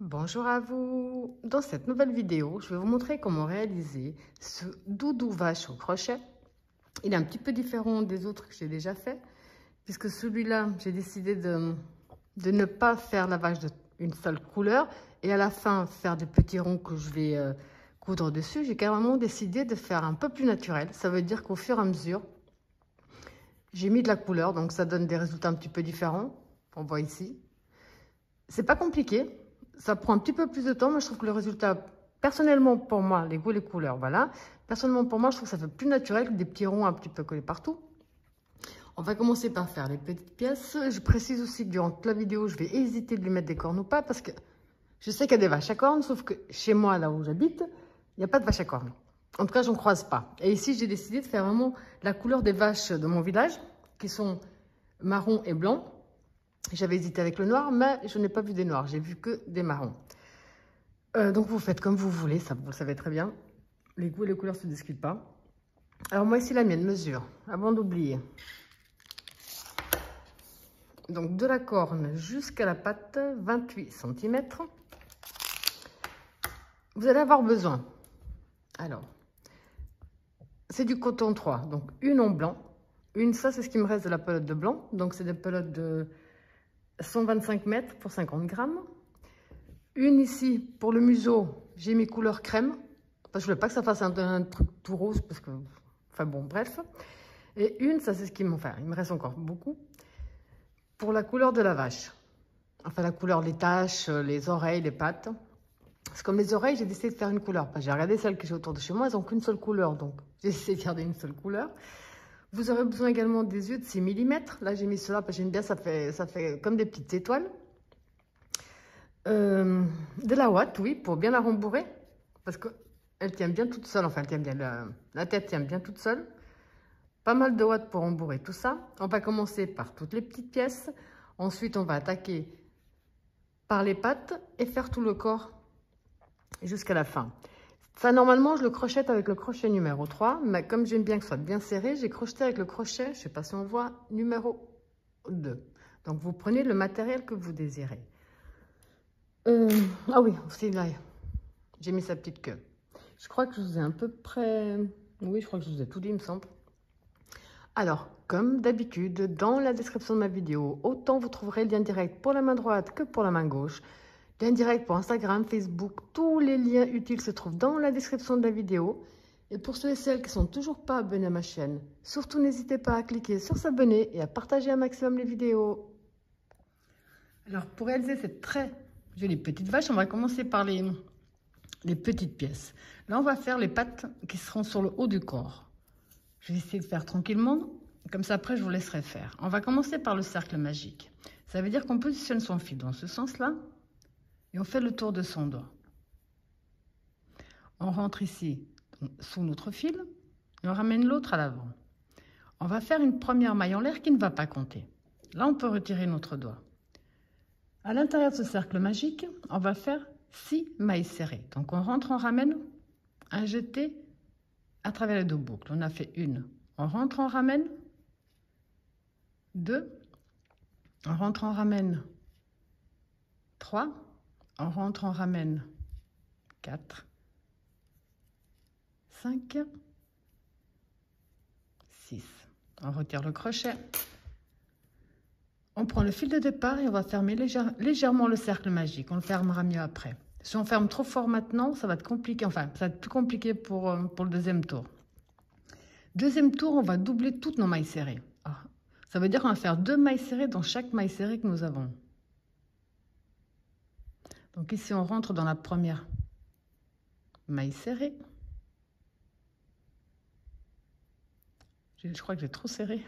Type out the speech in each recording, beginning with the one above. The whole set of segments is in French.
Bonjour à vous. Dans cette nouvelle vidéo, je vais vous montrer comment réaliser ce doudou vache au crochet. Il est un petit peu différent des autres que j'ai déjà fait, puisque celui-là, j'ai décidé de ne pas faire la vache d'une seule couleur et à la fin faire des petits ronds que je vais coudre dessus. J'ai carrément décidé de faire un peu plus naturel. Ça veut dire qu'au fur et à mesure, j'ai mis de la couleur, donc ça donne des résultats un petit peu différents. On voit ici. C'est pas compliqué. Ça prend un petit peu plus de temps, mais je trouve que le résultat, personnellement pour moi, les goûts, les couleurs, voilà. Personnellement pour moi, je trouve que ça fait plus naturel que des petits ronds un petit peu collés partout. On va commencer par faire les petites pièces. Je précise aussi que durant toute la vidéo, je vais hésiter de lui mettre des cornes ou pas, parce que je sais qu'il y a des vaches à cornes, sauf que chez moi, là où j'habite, il n'y a pas de vaches à cornes. En tout cas, je n'en croise pas. Et ici, j'ai décidé de faire vraiment la couleur des vaches de mon village, qui sont marron et blanc. J'avais hésité avec le noir, mais je n'ai pas vu des noirs, j'ai vu que des marrons. Donc vous faites comme vous voulez, ça vous le savez très bien. Les goûts et les couleurs ne se discutent pas. Alors moi ici la mienne mesure, avant d'oublier. Donc de la corne jusqu'à la patte, 28 cm. Vous allez avoir besoin. Alors, c'est du coton 3, donc une en blanc. Une, ça c'est ce qui me reste de la pelote de blanc. Donc c'est des pelotes de 125 mètres pour 50 grammes. Une ici, pour le museau, j'ai mis couleur crème. Parce que je ne voulais pas que ça fasse un truc tout rose, parce que... Enfin bon, bref. Et une, ça c'est ce qui m'en fait. Il me reste encore beaucoup. Pour la couleur de la vache. Enfin, la couleur, les taches, les oreilles, les pattes. C'est comme les oreilles, j'ai décidé de faire une couleur. J'ai regardé celles que j'ai autour de chez moi, elles n'ont qu'une seule couleur. Donc, j'ai essayé de garder une seule couleur. Vous aurez besoin également des yeux de 6 mm. Là, j'ai mis cela parce que j'aime bien, ça fait comme des petites étoiles. De la ouate, oui, pour bien la rembourrer. Parce qu'elle tient bien toute seule. Enfin, elle tient bien, la tête tient bien toute seule. Pas mal de ouate pour rembourrer tout ça. On va commencer par toutes les petites pièces. Ensuite, on va attaquer par les pattes et faire tout le corps jusqu'à la fin. Ça, normalement, je le crochette avec le crochet numéro 3. Mais comme j'aime bien que ce soit bien serré, j'ai crocheté avec le crochet, je ne sais pas si on voit, numéro 2. Donc, vous prenez le matériel que vous désirez. Ah oui, aussi là, j'ai mis sa petite queue. Je crois que je vous ai à peu près... Oui, je crois que je vous ai tout dit, il me semble. Alors, comme d'habitude, dans la description de ma vidéo, autant vous trouverez le lien direct pour la main droite que pour la main gauche. Lien direct pour Instagram, Facebook, tous les liens utiles se trouvent dans la description de la vidéo. Et pour ceux et celles qui ne sont toujours pas abonnés à ma chaîne, surtout n'hésitez pas à cliquer sur s'abonner et à partager un maximum les vidéos. Alors, pour réaliser cette très jolie petite vache, on va commencer par les petites pièces. Là, on va faire les pattes qui seront sur le haut du corps. Je vais essayer de faire tranquillement, comme ça après je vous laisserai faire. On va commencer par le cercle magique. Ça veut dire qu'on positionne son fil dans ce sens-là et on fait le tour de son doigt. On rentre ici sous notre fil et on ramène l'autre à l'avant. On va faire une première maille en l'air qui ne va pas compter. Là, on peut retirer notre doigt. À l'intérieur de ce cercle magique, on va faire 6 mailles serrées. Donc on rentre, on ramène, un jeté à travers les deux boucles. On a fait une, on rentre, on ramène, 2, on rentre, on ramène, 3, on rentre, on ramène, 4, 5, 6. On retire le crochet. On prend le fil de départ et on va fermer légèrement le cercle magique. On le fermera mieux après. Si on ferme trop fort maintenant, ça va être compliqué. Enfin, ça va être plus compliqué pour le deuxième tour. Deuxième tour, on va doubler toutes nos mailles serrées. Alors, ça veut dire qu'on va faire 2 mailles serrées dans chaque maille serrée que nous avons. Donc ici, on rentre dans la première maille serrée. Je crois que j'ai trop serré.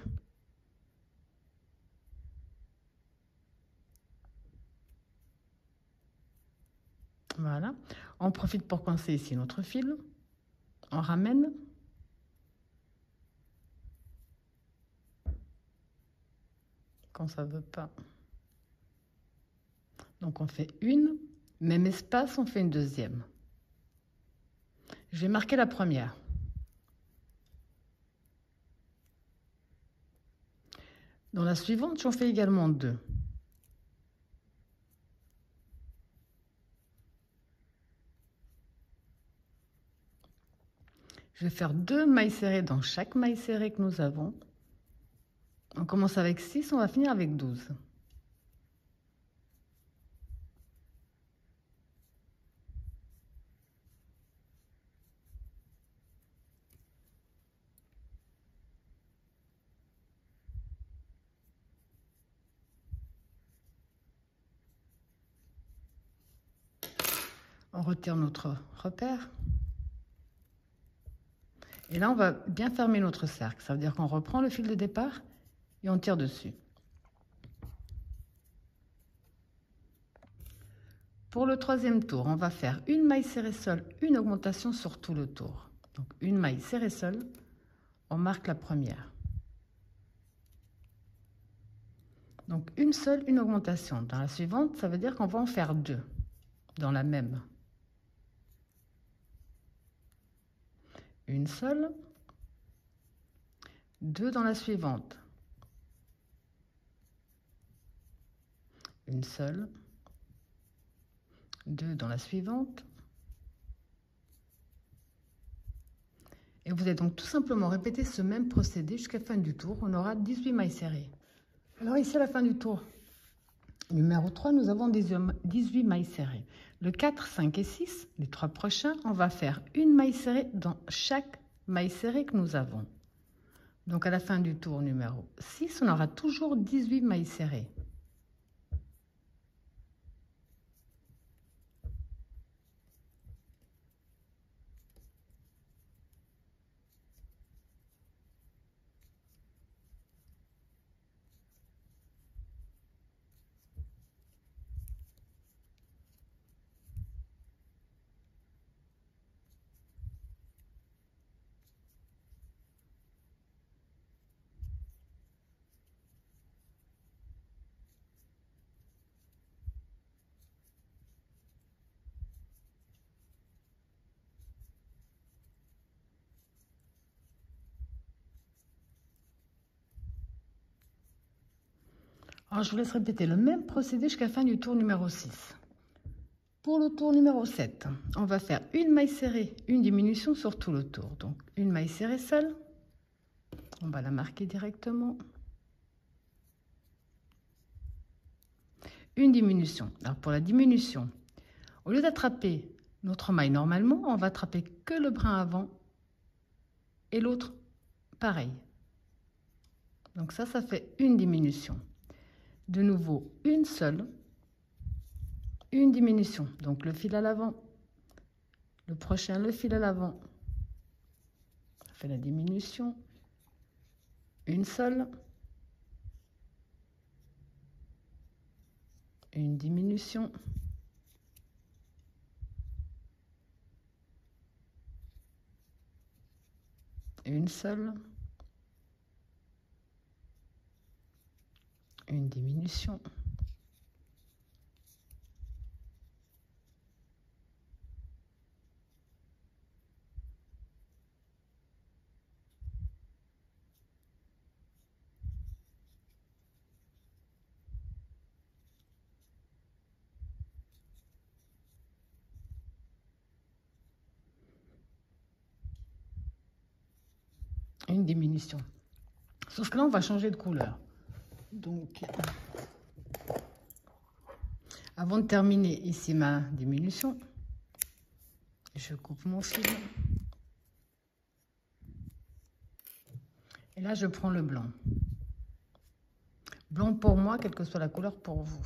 Voilà. On profite pour coincer ici notre fil. On ramène. Quand ça ne veut pas. Donc on fait une. Même espace, on fait une deuxième. Je vais marquer la première. Dans la suivante, j'en fais également 2. Je vais faire 2 mailles serrées dans chaque maille serrée que nous avons. On commence avec 6, on va finir avec 12. On retire notre repère. Et là, on va bien fermer notre cercle. Ça veut dire qu'on reprend le fil de départ et on tire dessus. Pour le 3e tour, on va faire une maille serrée seule, une augmentation sur tout le tour. Donc une maille serrée seule, on marque la première. Donc une seule, une augmentation. Dans la suivante, ça veut dire qu'on va en faire 2 dans la même. Une seule, 2 dans la suivante, une seule, 2 dans la suivante, et vous allez donc tout simplement répéter ce même procédé jusqu'à la fin du tour. On aura 18 mailles serrées. Alors ici à la fin du tour numéro 3, nous avons 18 mailles serrées. Le 4, 5 et 6, les 3 prochains, on va faire une maille serrée dans chaque maille serrée que nous avons. Donc à la fin du tour numéro 6, on aura toujours 18 mailles serrées. Alors, je vous laisse répéter le même procédé jusqu'à la fin du tour numéro 6. Pour le tour numéro 7, on va faire une maille serrée, une diminution sur tout le tour. Donc, une maille serrée seule. On va la marquer directement. Une diminution. Alors, pour la diminution, au lieu d'attraper notre maille normalement, on va attraper que le brin avant et l'autre pareil. Donc ça fait une diminution. De nouveau, une seule, une diminution. Donc le fil à l'avant, le prochain, le fil à l'avant. Ça fait la diminution. Une seule, une diminution. Une seule, une diminution, une diminution. Sauf que là, on va changer de couleur. Donc, avant de terminer ici ma diminution, je coupe mon fil. Et là, je prends le blanc. Blanc pour moi, quelle que soit la couleur pour vous.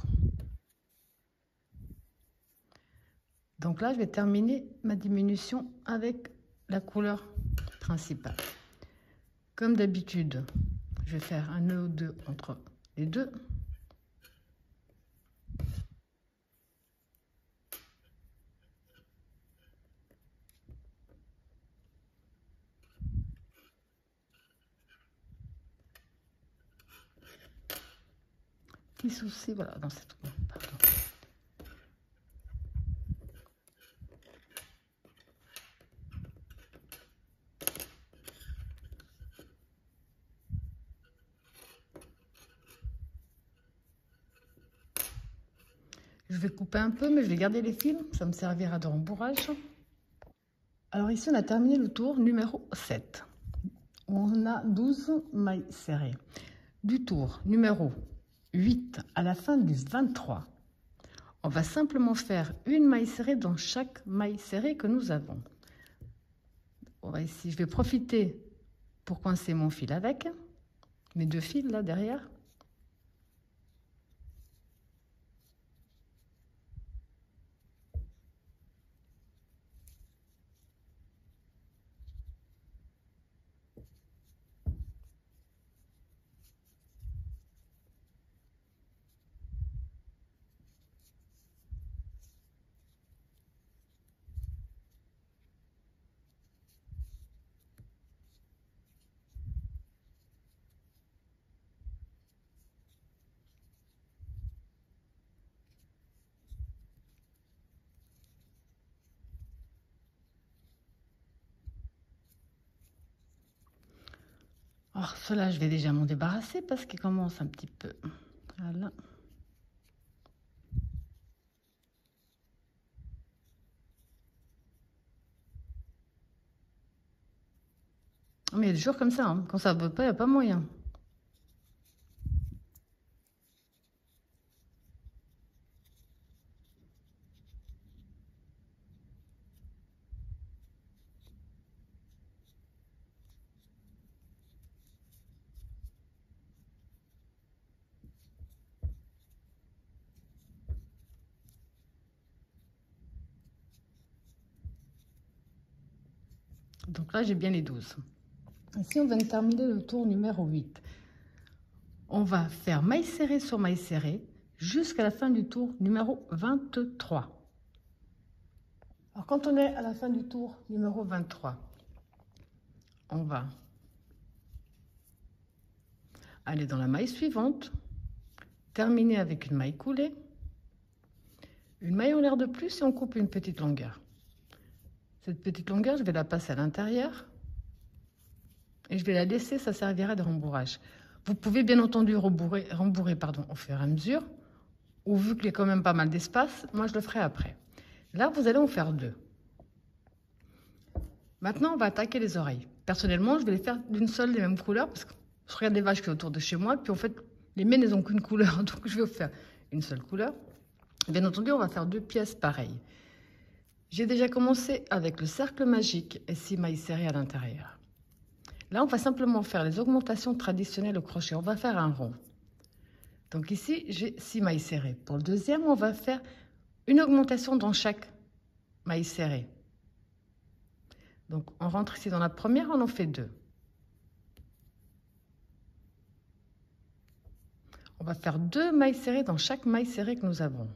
Donc là, je vais terminer ma diminution avec la couleur principale. Comme d'habitude, je vais faire un nœud ou deux entre les deux. Petit souci, voilà, dans cette couleur, pardon. Je vais couper un peu, mais je vais garder les fils, ça me servira de rembourrage. Alors ici, on a terminé le tour numéro 7. On a 12 mailles serrées. Du tour numéro 8 à la fin du 23, on va simplement faire une maille serrée dans chaque maille serrée que nous avons. On va ici, je vais profiter pour coincer mon fil avec mes 2 fils là derrière. Alors, cela, je vais déjà m'en débarrasser parce qu'il commence un petit peu. Voilà. Mais il y a des jours comme ça, hein. Quand ça ne veut pas, il n'y a pas moyen. Donc là, j'ai bien les 12. Ici, on vient de terminer le tour numéro 8. On va faire maille serrée sur maille serrée jusqu'à la fin du tour numéro 23. Alors, quand on est à la fin du tour numéro 23, on va aller dans la maille suivante, terminer avec une maille coulée, une maille en l'air de plus et on coupe une petite longueur. Cette petite longueur, je vais la passer à l'intérieur et je vais la laisser, ça servira de rembourrage. Vous pouvez bien entendu rembourrer au fur et à mesure, ou vu qu'il y a quand même pas mal d'espace, moi je le ferai après. Là, vous allez en faire 2. Maintenant, on va attaquer les oreilles. Personnellement, je vais les faire d'une seule des mêmes couleurs, parce que je regarde les vaches qui sont autour de chez moi, puis en fait, les miennes, elles n'ont qu'une couleur, donc je vais faire une seule couleur. Bien entendu, on va faire 2 pièces pareilles. J'ai déjà commencé avec le cercle magique et 6 mailles serrées à l'intérieur. Là, on va simplement faire les augmentations traditionnelles au crochet. On va faire un rond. Donc ici, j'ai 6 mailles serrées. Pour le deuxième, on va faire une augmentation dans chaque maille serrée. Donc, on rentre ici dans la première, on en fait 2. On va faire 2 mailles serrées dans chaque maille serrée que nous avons.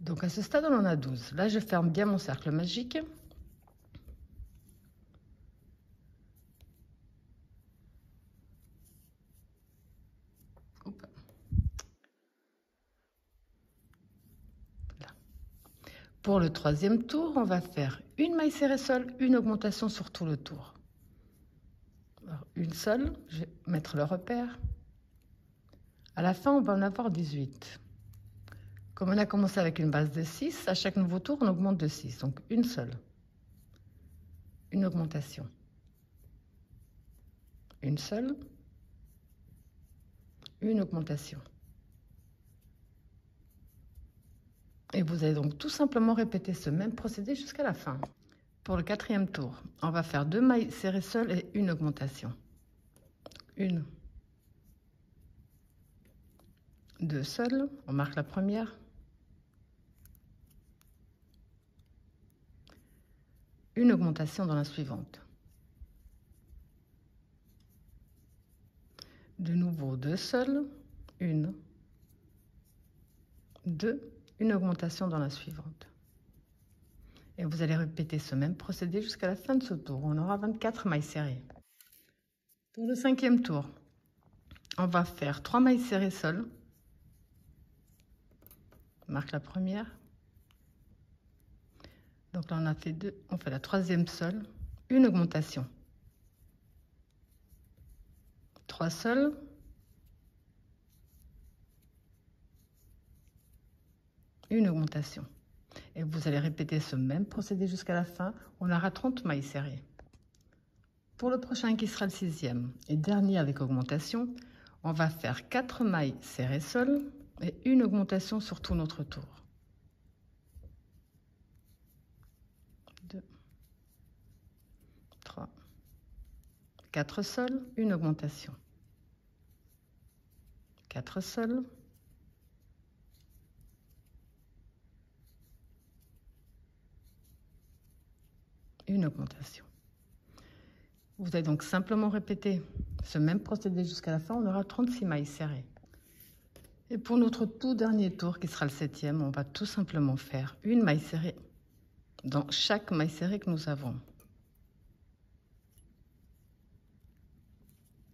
Donc à ce stade, on en a 12. Là, je ferme bien mon cercle magique. Là. Pour le troisième tour, on va faire une maille serrée seule, une augmentation sur tout le tour. Alors, une seule, je vais mettre le repère. À la fin, on va en avoir 18. Comme on a commencé avec une base de 6, à chaque nouveau tour, on augmente de 6. Donc, une seule. Une augmentation. Une seule. Une augmentation. Et vous allez donc tout simplement répéter ce même procédé jusqu'à la fin. Pour le quatrième tour, on va faire 2 mailles serrées seules et une augmentation. Une. 2 seules. On marque la première. Une augmentation dans la suivante. De nouveau 2 seules, 1, 2, une augmentation dans la suivante. Et vous allez répéter ce même procédé jusqu'à la fin de ce tour. On aura 24 mailles serrées. Pour le 5e tour, on va faire 3 mailles serrées seules. On marque la première. Donc là, on a fait 2. On fait la 3e seule. Une augmentation. 3 seules. Une augmentation. Et vous allez répéter ce même procédé jusqu'à la fin. On aura 30 mailles serrées. Pour le prochain qui sera le 6e et dernier avec augmentation, on va faire 4 mailles serrées seules et une augmentation sur tout notre tour. 2, 3, 4 seules, une augmentation. 4 seules. Une augmentation. Vous allez donc simplement répéter ce même procédé jusqu'à la fin. On aura 36 mailles serrées. Et pour notre tout dernier tour, qui sera le 7e, on va tout simplement faire une maille serrée dans chaque maille serrée que nous avons.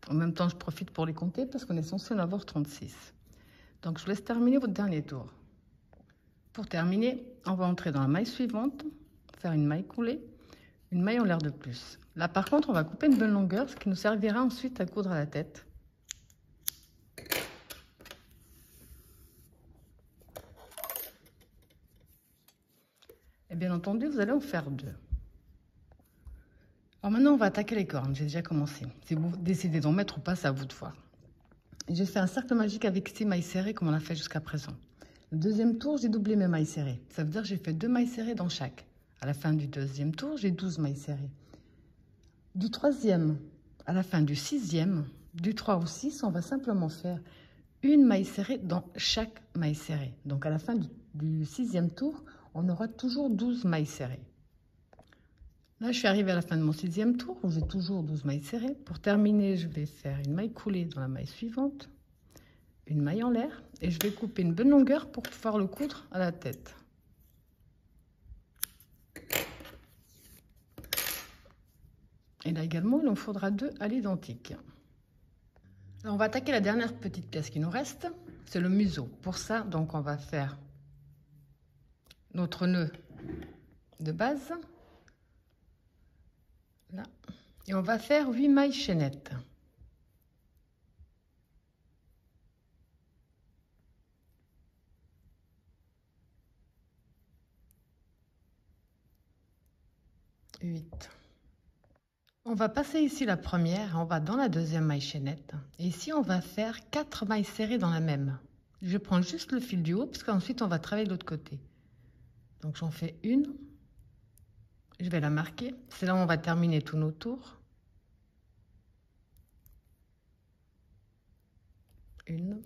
En même temps, je profite pour les compter parce qu'on est censé en avoir 36. Donc, je vous laisse terminer votre dernier tour. Pour terminer, on va entrer dans la maille suivante, faire une maille coulée, une maille en l'air de plus. Là, par contre, on va couper une bonne longueur, ce qui nous servira ensuite à coudre à la tête. Et bien entendu, vous allez en faire 2. Alors maintenant, on va attaquer les cornes. J'ai déjà commencé. Si vous décidez d'en mettre ou pas, c'est à vous de voir. J'ai fait un cercle magique avec 6 mailles serrées comme on l'a fait jusqu'à présent. Le 2e tour, j'ai doublé mes mailles serrées. Ça veut dire que j'ai fait 2 mailles serrées dans chaque. À la fin du 2e tour, j'ai 12 mailles serrées. Du 3e à la fin du 6e, du 3 au 6, on va simplement faire une maille serrée dans chaque maille serrée. Donc à la fin du 6e tour, on aura toujours 12 mailles serrées. Là, je suis arrivée à la fin de mon 6e tour où j'ai toujours 12 mailles serrées. Pour terminer, je vais faire une maille coulée dans la maille suivante, une maille en l'air, et je vais couper une bonne longueur pour pouvoir le coudre à la tête. Et là également, il en faudra 2 à l'identique. On va attaquer la dernière petite pièce qui nous reste, c'est le museau. Pour ça, donc, on va faire notre nœud de base, là, et on va faire 8 mailles chaînettes. On va passer ici la première, on va dans la 2e maille chaînette. Et ici, on va faire 4 mailles serrées dans la même. Je prends juste le fil du haut, parce qu'ensuite, on va travailler de l'autre côté. Donc, j'en fais une. Je vais la marquer. C'est là où on va terminer tous nos tours. Une.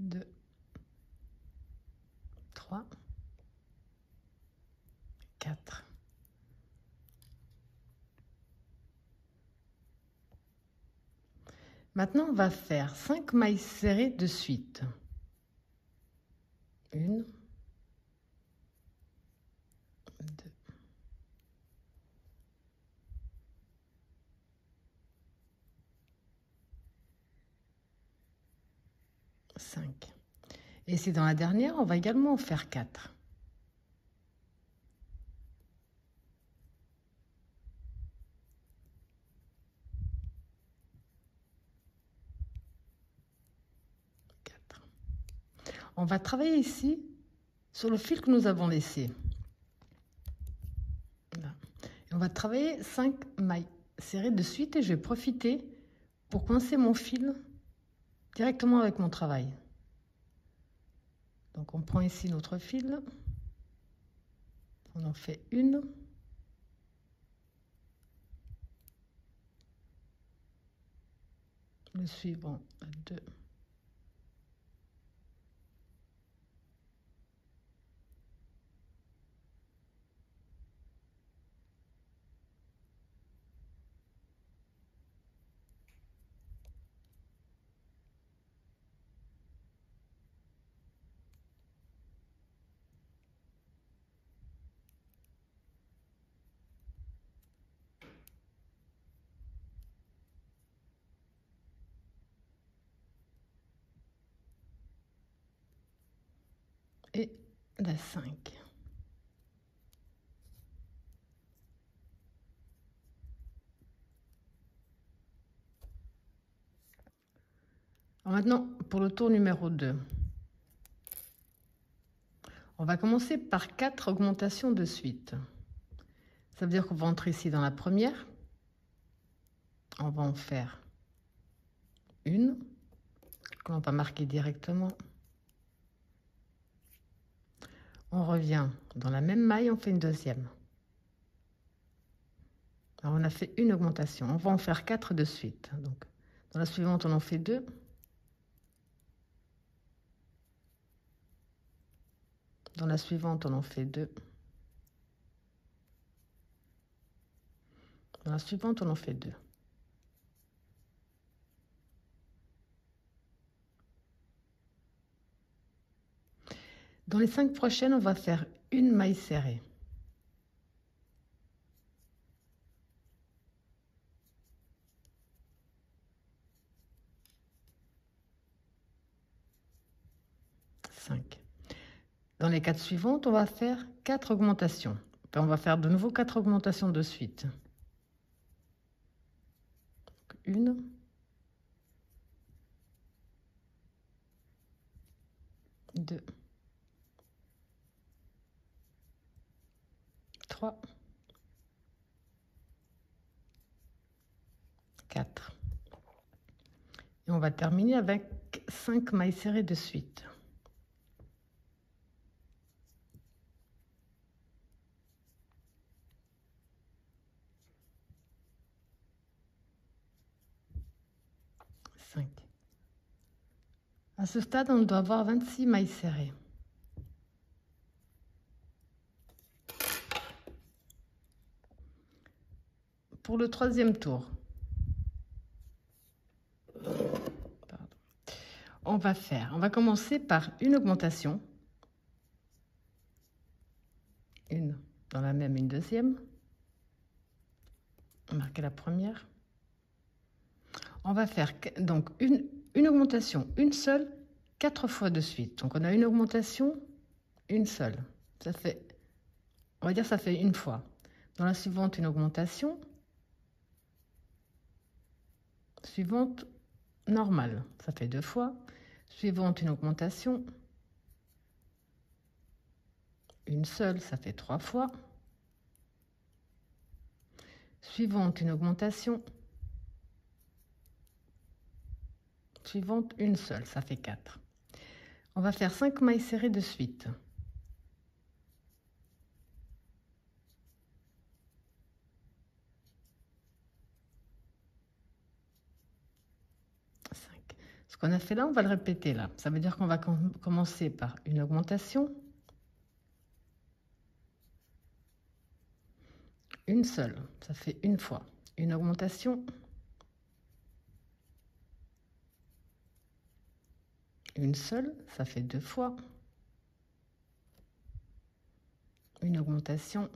Deux. 3, 4. Maintenant, on va faire 5 mailles serrées de suite. 1, 2, 5. Et c'est dans la dernière, on va également en faire 4. On va travailler ici sur le fil que nous avons laissé. Là. Et on va travailler 5 mailles serrées de suite et je vais profiter pour coincer mon fil directement avec mon travail. Donc on prend ici notre fil, on en fait une. Le suivant à 2. et la 5. Alors maintenant, pour le tour numéro 2, on va commencer par 4 augmentations de suite. Ça veut dire qu'on va entrer ici dans la première. On va en faire une, que l'on va marquer directement. On revient dans la même maille, on fait une deuxième. Alors on a fait une augmentation, on va en faire 4 de suite. Donc, dans la suivante, on en fait 2. Dans la suivante, on en fait 2. Dans la suivante, on en fait 2. Dans les 5 prochaines, on va faire une maille serrée. Dans les 4 suivantes, on va faire 4 augmentations. Puis on va faire de nouveau 4 augmentations de suite. 1, 2, 3, 4. Et on va terminer avec 5 mailles serrées de suite. À ce stade, on doit avoir 26 mailles serrées. Pour le troisième tour, on va commencer par une augmentation. Une dans la même, une deuxième. On va marquer la première. On va faire donc une augmentation, une seule, 4 fois de suite. Donc on a une augmentation, une seule. Ça fait, on va dire ça fait une fois. Dans la suivante, une augmentation. Suivante, normale, ça fait 2 fois. Suivante, une augmentation. Une seule, ça fait 3 fois. Suivante, une augmentation. Suivante, une seule, ça fait 4. On va faire 5 mailles serrées de suite. 5. Ce qu'on a fait là, on va le répéter là. Ça veut dire qu'on va commencer par une augmentation. Une seule, ça fait une fois. Une augmentation. Une seule, ça fait 2 fois. Une augmentation.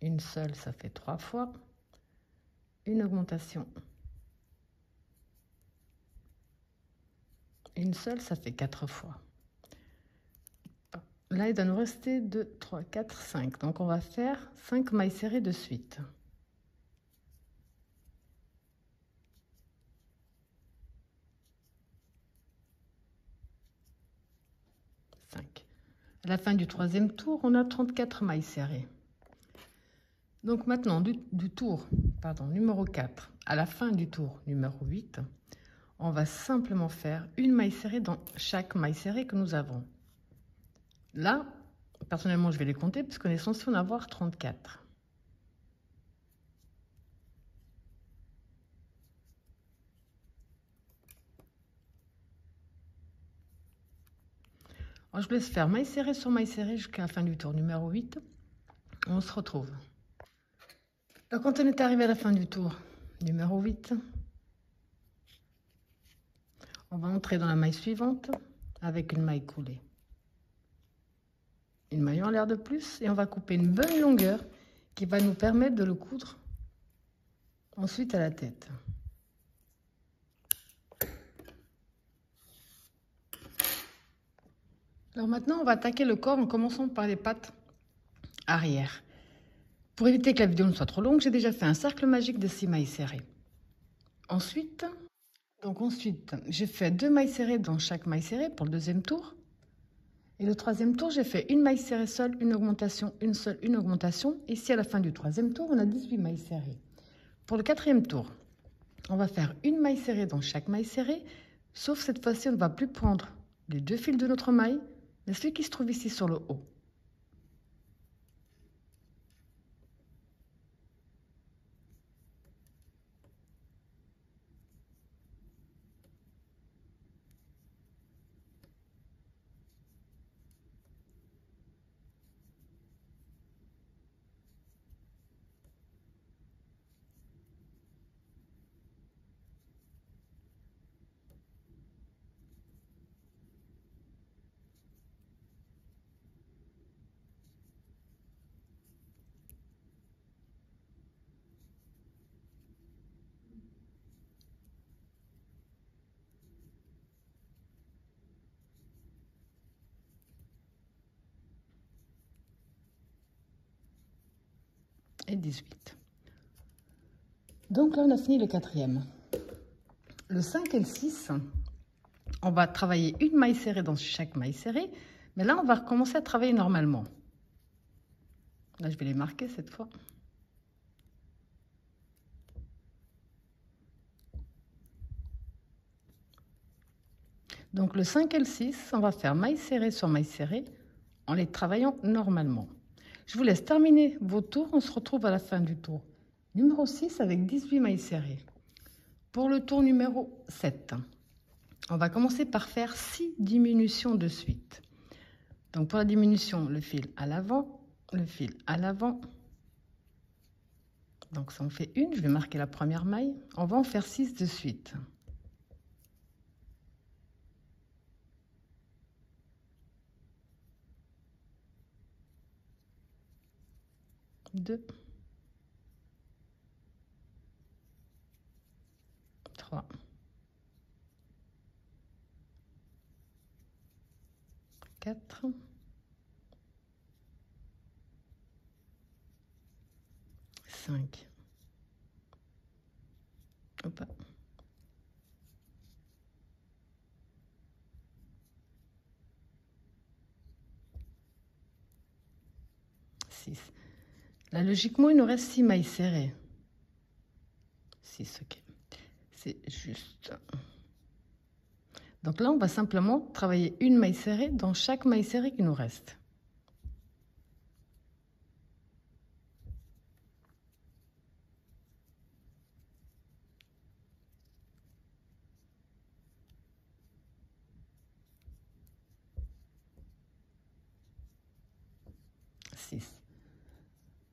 Une seule, ça fait 3 fois. Une augmentation. Une seule, ça fait 4 fois. Là, il doit nous rester 2, 3, 4, 5. Donc, on va faire 5 mailles serrées de suite. 5. À la fin du troisième tour, on a 34 mailles serrées. Donc maintenant, du tour numéro 4 à la fin du tour numéro 8, on va simplement faire une maille serrée dans chaque maille serrée que nous avons. Là, personnellement, je vais les compter puisqu'on est censé en avoir 34. Alors, je vous laisse faire maille serrée sur maille serrée jusqu'à la fin du tour numéro 8. On se retrouve. Donc, quand on est arrivé à la fin du tour numéro 8, on va entrer dans la maille suivante avec une maille coulée. Une maille en l'air de plus et on va couper une bonne longueur qui va nous permettre de le coudre ensuite à la tête. Alors maintenant, on va attaquer le corps en commençant par les pattes arrière. Pour éviter que la vidéo ne soit trop longue, j'ai déjà fait un cercle magique de 6 mailles serrées. Ensuite, j'ai fait 2 mailles serrées dans chaque maille serrée pour le deuxième tour. Et le troisième tour, j'ai fait une maille serrée seule, une augmentation, une seule, une augmentation. Ici, à la fin du troisième tour, on a 18 mailles serrées. Pour le quatrième tour, on va faire une maille serrée dans chaque maille serrée, sauf cette fois-ci, on ne va plus prendre les 2 fils de notre maille, mais celui qui se trouve ici sur le haut. Et 18. Donc là, on a fini le quatrième. Le 5 et le 6, on va travailler une maille serrée dans chaque maille serrée, mais là, on va recommencer à travailler normalement. Là, je vais les marquer cette fois. Donc le 5 et le 6, on va faire maille serrée sur maille serrée en les travaillant normalement. Je vous laisse terminer vos tours, on se retrouve à la fin du tour numéro 6 avec 18 mailles serrées. Pour le tour numéro 7, on va commencer par faire 6 diminutions de suite. Donc pour la diminution, le fil à l'avant, le fil à l'avant. Donc ça en fait une, je vais marquer la première maille. On va en faire 6 de suite. 2, 3, 4, 5, hop, 6. Là, logiquement, il nous reste 6 mailles serrées. 6, ok. C'est juste. Donc là, on va simplement travailler une maille serrée dans chaque maille serrée qui nous reste.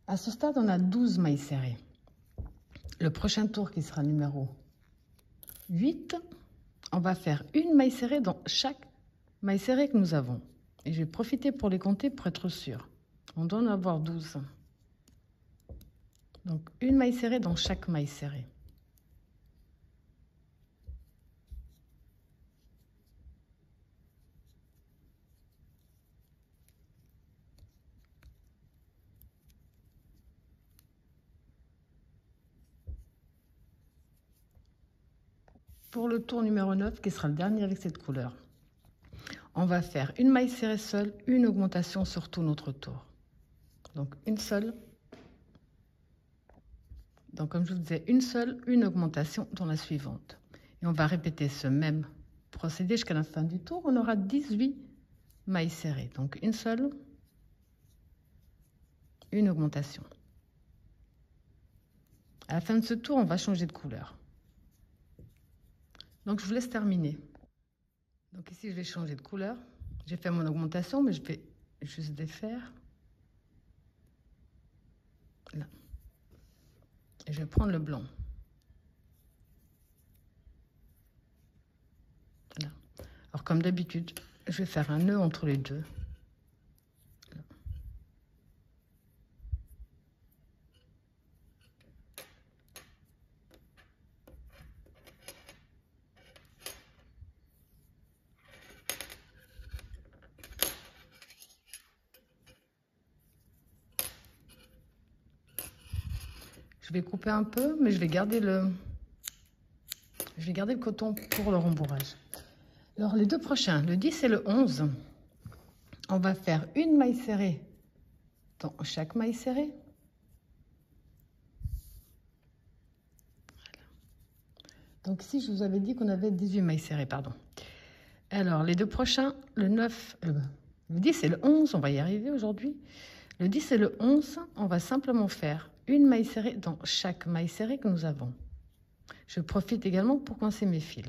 À ce stade, on a 12 mailles serrées. Le prochain tour qui sera numéro 8, on va faire une maille serrée dans chaque maille serrée que nous avons. Et je vais profiter pour les compter pour être sûr. On doit en avoir 12. Donc une maille serrée dans chaque maille serrée. Pour le tour numéro 9, qui sera le dernier avec cette couleur, on va faire une maille serrée seule, une augmentation sur tout notre tour. Donc une seule. Donc comme je vous disais, une seule, une augmentation dans la suivante. Et on va répéter ce même procédé jusqu'à la fin du tour. On aura 18 mailles serrées. Donc une seule, une augmentation. À la fin de ce tour, on va changer de couleur. Donc je vous laisse terminer. Donc ici, je vais changer de couleur. J'ai fait mon augmentation, mais je vais juste défaire. Là. Et je vais prendre le blanc. Là. Alors comme d'habitude, je vais faire un nœud entre les deux. Là. Je vais couper un peu, mais je vais garder le coton pour le rembourrage. Alors, les deux prochains, le 10 et le 11, on va faire une maille serrée dans chaque maille serrée. Donc ici, je vous avais dit qu'on avait 18 mailles serrées, pardon. Alors, les deux prochains, le 9, le 10 et le 11, on va y arriver aujourd'hui. Le 10 et le 11, on va simplement faire une maille serrée dans chaque maille serrée que nous avons. Je profite également pour coincer mes fils.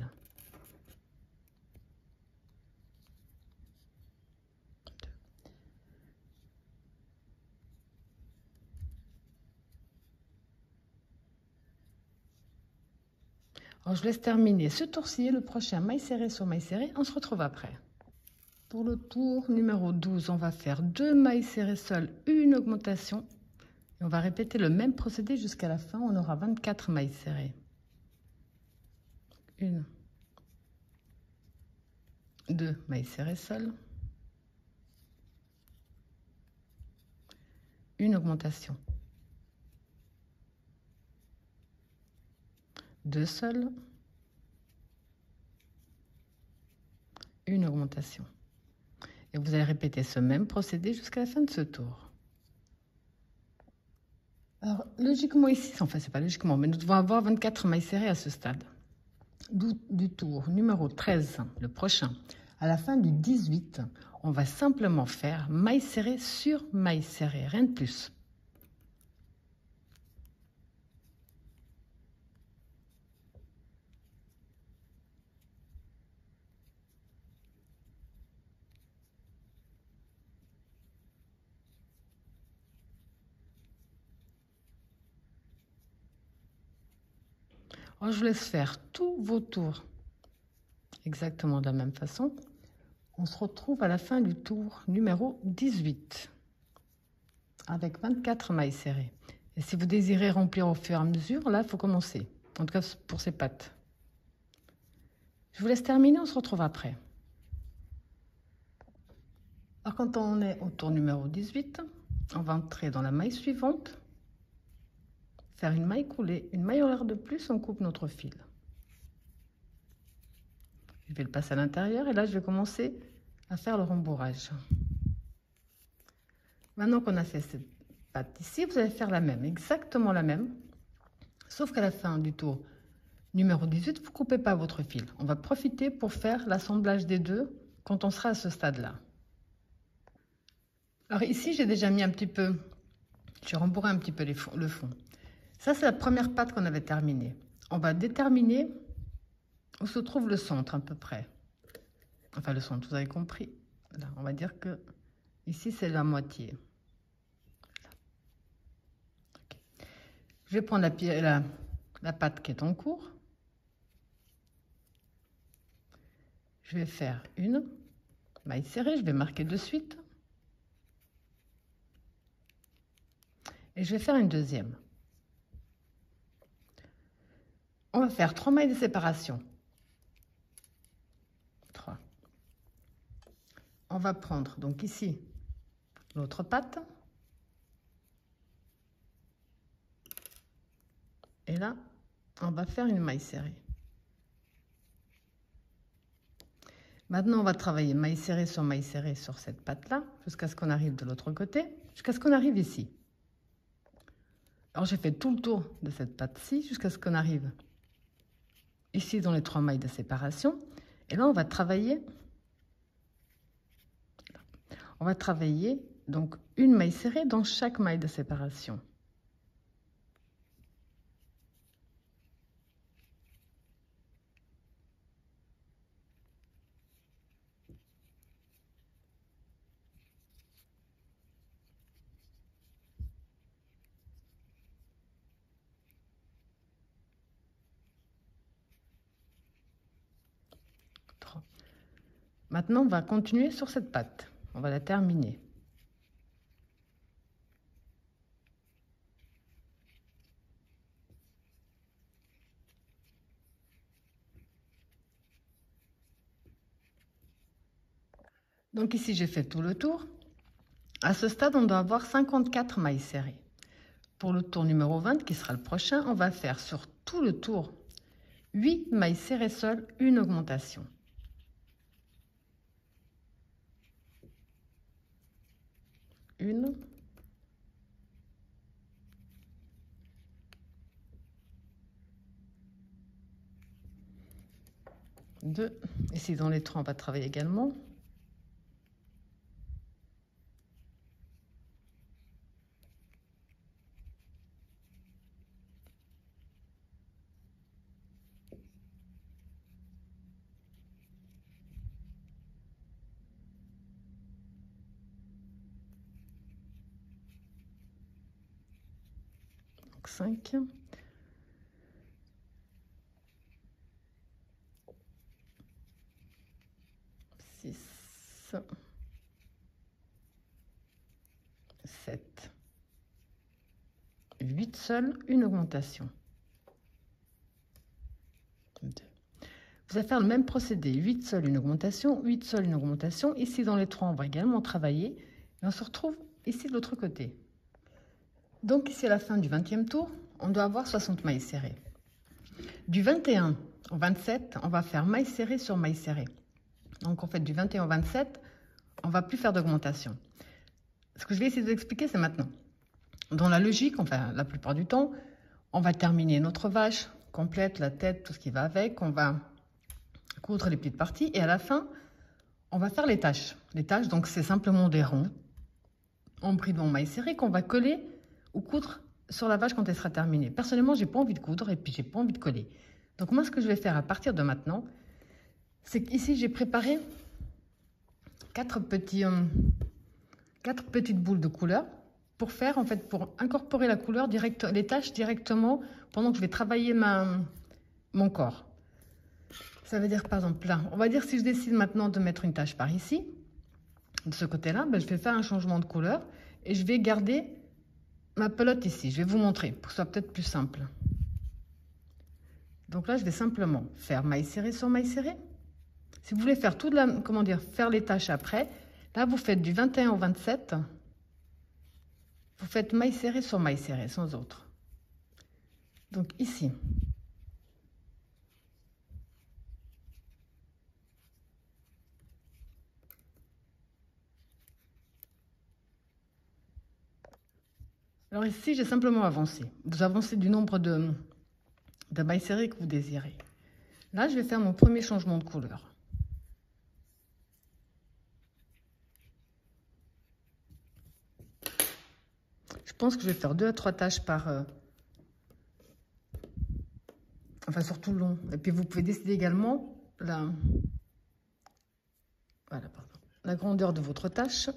Alors, je laisse terminer ce tour-ci, le prochain maille serrée sur maille serrée. On se retrouve après. Pour le tour numéro 12, on va faire 2 mailles serrées seules, une augmentation. Et on va répéter le même procédé jusqu'à la fin. On aura 24 mailles serrées. 1, 2 mailles serrées seules. Une augmentation. 2 seules. Une augmentation. Et vous allez répéter ce même procédé jusqu'à la fin de ce tour. Alors, logiquement ici, enfin, c'est pas logiquement, mais nous devons avoir 24 mailles serrées à ce stade. Du tour numéro 13, le prochain, à la fin du 18, on va simplement faire maille serrée sur maille serrée, rien de plus. Alors, je vous laisse faire tous vos tours exactement de la même façon. On se retrouve à la fin du tour numéro 18 avec 24 mailles serrées. Et si vous désirez remplir au fur et à mesure, là, il faut commencer. En tout cas, pour ces pattes. Je vous laisse terminer, on se retrouve après. Alors, quand on est au tour numéro 18, on va entrer dans la maille suivante, faire une maille coulée, une maille horaire de plus, on coupe notre fil. Je vais le passer à l'intérieur et là, je vais commencer à faire le rembourrage. Maintenant qu'on a fait cette patte ici, vous allez faire la même, exactement la même, sauf qu'à la fin du tour numéro 18, vous ne coupez pas votre fil. On va profiter pour faire l'assemblage des deux quand on sera à ce stade-là. Alors ici, j'ai déjà mis un petit peu, j'ai rembourré un petit peu le fond. Ça, c'est la première patte qu'on avait terminée. On va déterminer où se trouve le centre à peu près. Enfin, le centre, vous avez compris. Là, on va dire que ici, c'est la moitié. Okay. Je vais prendre la patte qui est en cours. Je vais faire une maille serrée, je vais marquer de suite. Et je vais faire une deuxième. On va faire 3 mailles de séparation. 3. On va prendre donc ici l'autre patte. Et là, on va faire une maille serrée. Maintenant, on va travailler maille serrée sur cette patte-là, jusqu'à ce qu'on arrive de l'autre côté, jusqu'à ce qu'on arrive ici. Alors, j'ai fait tout le tour de cette patte-ci, jusqu'à ce qu'on arrive ici dans les 3 mailles de séparation. Et là, on va travailler donc une maille serrée dans chaque maille de séparation. Maintenant, on va continuer sur cette patte. On va la terminer. Donc ici, j'ai fait tout le tour. À ce stade, on doit avoir 54 mailles serrées. Pour le tour numéro 20, qui sera le prochain, on va faire sur tout le tour 8 mailles serrées seules, une augmentation. Une. Deux. Ici, dans les trois, on va travailler également. Donc 5. 6. 7. 8 seuls, une augmentation. 2. Vous allez faire le même procédé, 8 seuls, une augmentation, 8 seuls, une augmentation. Ici, dans les trois, on va également travailler. Et on se retrouve ici de l'autre côté. Donc, ici, à la fin du 20e tour, on doit avoir 60 mailles serrées. Du 21 au 27, on va faire maille serrée sur maille serrée. Donc, en fait, du 21 au 27, on ne va plus faire d'augmentation. Ce que je vais essayer de vous expliquer, c'est maintenant. Dans la logique, enfin, la plupart du temps, on va terminer notre vache complète, la tête, tout ce qui va avec. On va coudre les petites parties. Et à la fin, on va faire les taches. Les taches, donc, c'est simplement des ronds en bridon maille serrée qu'on va coller ou coudre sur la vache quand elle sera terminée. Personnellement, j'ai pas envie de coudre et puis j'ai pas envie de coller. Donc, moi, ce que je vais faire à partir de maintenant, c'est qu'ici, j'ai préparé 4 petites boules de couleur pour faire, en fait, pour incorporer la couleur direct, les taches directement pendant que je vais travailler mon corps. Ça veut dire, par exemple, là, on va dire si je décide maintenant de mettre une tache par ici, de ce côté-là, ben, je vais faire un changement de couleur et je vais garder ma pelote ici. Je vais vous montrer pour que ce soit peut-être plus simple. Donc là, je vais simplement faire maille serrée sur maille serrée. Si vous voulez faire toute la, comment dire, faire les taches après, là, vous faites du 21 au 27. Vous faites maille serrée sur maille serrée, sans autre. Donc ici. Alors ici, j'ai simplement avancé. Vous avancez du nombre de mailles serrées que vous désirez. Là, je vais faire mon premier changement de couleur. Je pense que je vais faire 2 à 3 taches par... enfin, sur tout le long. Et puis, vous pouvez décider également la grandeur de votre tache.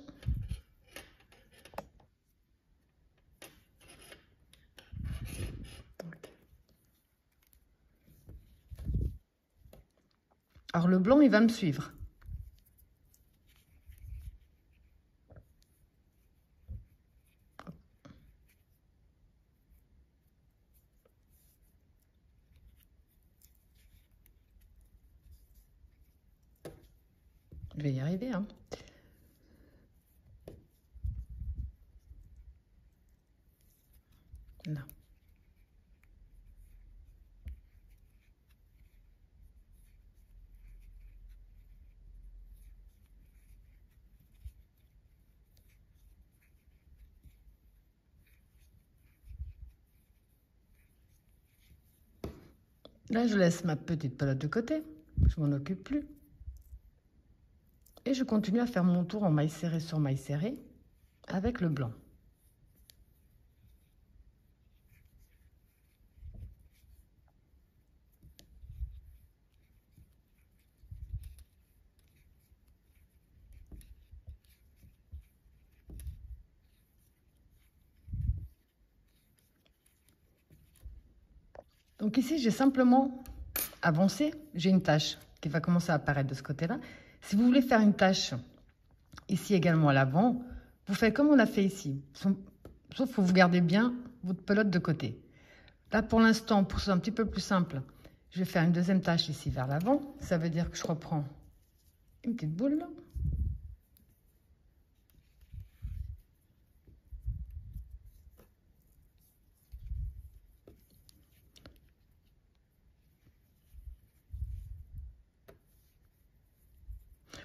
Alors, le blanc, il va me suivre. Je vais y arriver, hein. Là. Là, je laisse ma petite pelote de côté. Je m'en occupe plus. Et je continue à faire mon tour en maille serrée sur maille serrée avec le blanc. Donc ici, j'ai simplement avancé. J'ai une tache qui va commencer à apparaître de ce côté-là. Si vous voulez faire une tache ici également à l'avant, vous faites comme on a fait ici. Sauf que vous gardez bien votre pelote de côté. Là, pour l'instant, pour que ce soit un petit peu plus simple, je vais faire une deuxième tache ici vers l'avant. Ça veut dire que je reprends une petite boule.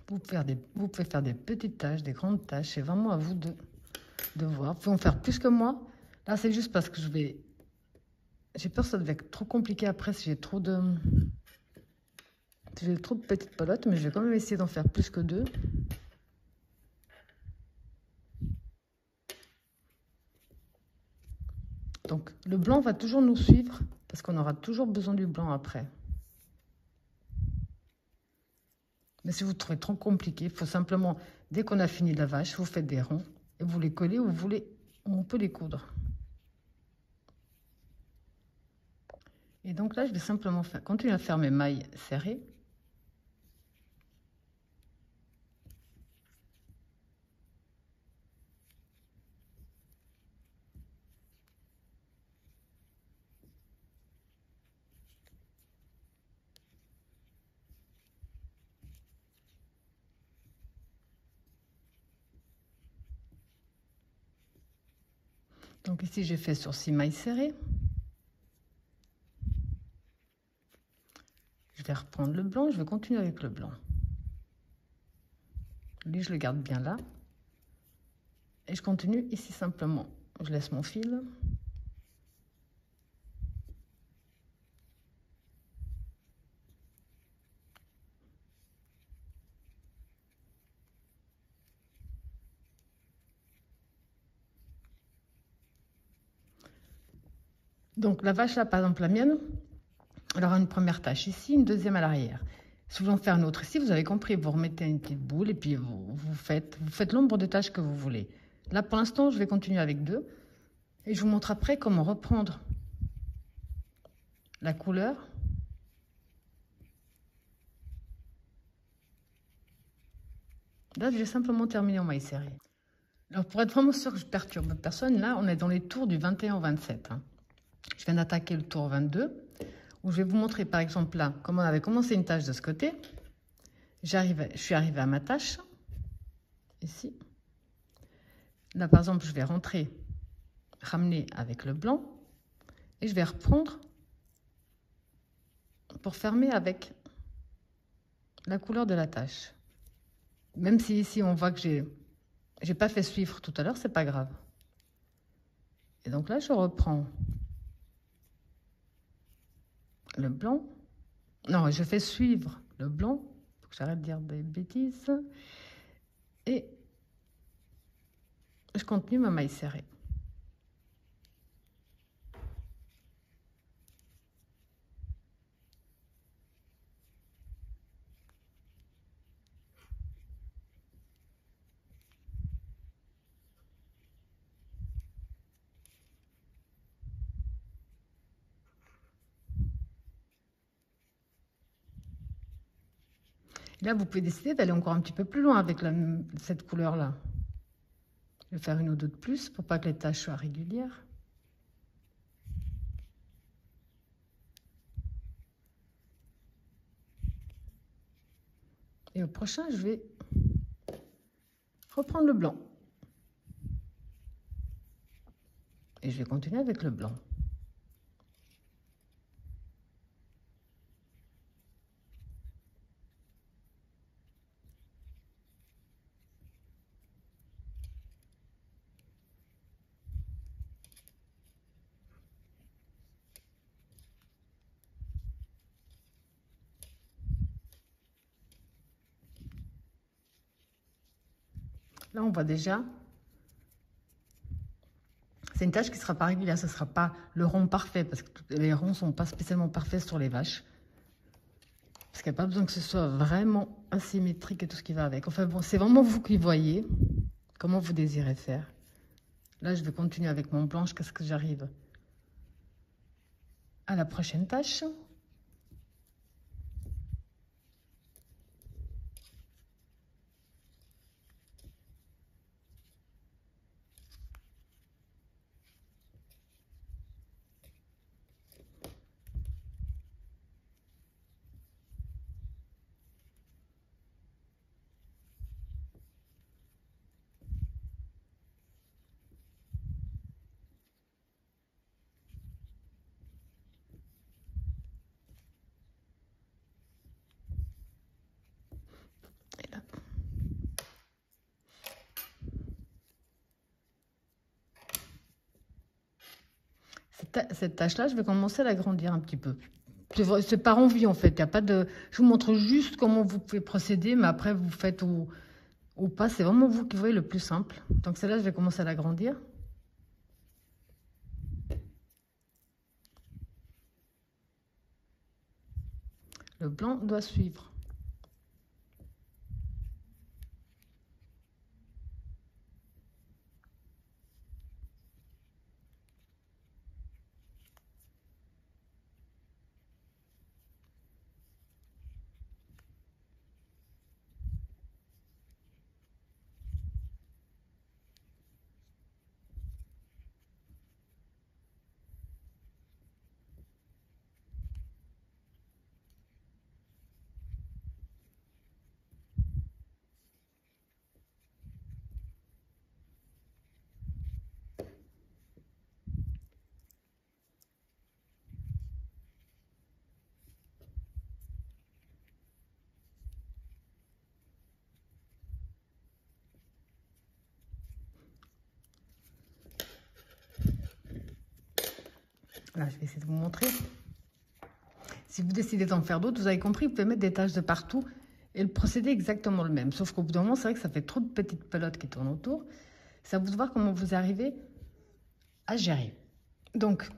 Vous pouvez faire des petites taches, des grandes taches. C'est vraiment à vous de voir. Vous pouvez en faire plus que moi. Là, c'est juste parce que j'ai peur que ça devait être trop compliqué après si j'ai trop de petites pelotes. Mais je vais quand même essayer d'en faire plus que 2. Donc, le blanc va toujours nous suivre parce qu'on aura toujours besoin du blanc après. Mais si vous trouvez trop compliqué, il faut simplement, dès qu'on a fini la vache, vous faites des ronds et vous les collez où vous voulez, où on peut les coudre. Et donc là, je vais simplement continuer à faire mes mailles serrées. Donc ici, j'ai fait sur 6 mailles serrées. Je vais reprendre le blanc, je vais continuer avec le blanc. Lui, je le garde bien là. Et je continue ici simplement. Je laisse mon fil. Donc la vache là, par exemple la mienne, elle aura une première tache ici, une deuxième à l'arrière. Si vous voulez en faire une autre ici, vous avez compris, vous remettez une petite boule et puis vous faites l'ombre de taches que vous voulez. Là pour l'instant, je vais continuer avec 2. Et je vous montre après comment reprendre la couleur. Là, j'ai simplement terminé en maille serrée. Alors pour être vraiment sûr que je perturbe personne, là on est dans les tours du 21 au 27. Hein. Je viens d'attaquer le tour 22, où je vais vous montrer par exemple là, comment on avait commencé une tâche de ce côté. Je suis arrivée à ma tâche, ici. Là par exemple, je vais ramener avec le blanc, et je vais reprendre pour fermer avec la couleur de la tâche. Même si ici on voit que j'ai pas fait suivre tout à l'heure, c'est pas grave. Et donc là, je reprends le blanc. Non, je fais suivre le blanc. Faut que j'arrête de dire des bêtises. Et je continue ma maille serrée. Là, vous pouvez décider d'aller encore un petit peu plus loin avec cette couleur-là. Je vais faire une ou deux de plus pour pas que les taches soient régulières. Et au prochain, je vais reprendre le blanc. Et je vais continuer avec le blanc. Là, on voit déjà, c'est une tâche qui ne sera pas régulière, ce ne sera pas le rond parfait, parce que les ronds ne sont pas spécialement parfaits sur les vaches. Parce qu'il n'y a pas besoin que ce soit vraiment asymétrique et tout ce qui va avec. Enfin bon, c'est vraiment vous qui voyez comment vous désirez faire. Là, je vais continuer avec mon blanc jusqu'à ce que j'arrive à la prochaine tâche. cette tâche-là, je vais commencer à l'agrandir un petit peu. C'est par envie en fait. Y a pas de... Je vous montre juste comment vous pouvez procéder, mais après vous faites ou pas. C'est vraiment vous qui voyez le plus simple. Donc celle-là, je vais commencer à l'agrandir. Le blanc doit suivre. Là, je vais essayer de vous montrer. Si vous décidez d'en faire d'autres, vous avez compris, vous pouvez mettre des taches de partout et le procédé est exactement le même. Sauf qu'au bout d'un moment, c'est vrai que ça fait trop de petites pelotes qui tournent autour. C'est à vous de voir comment vous arrivez à gérer. Donc,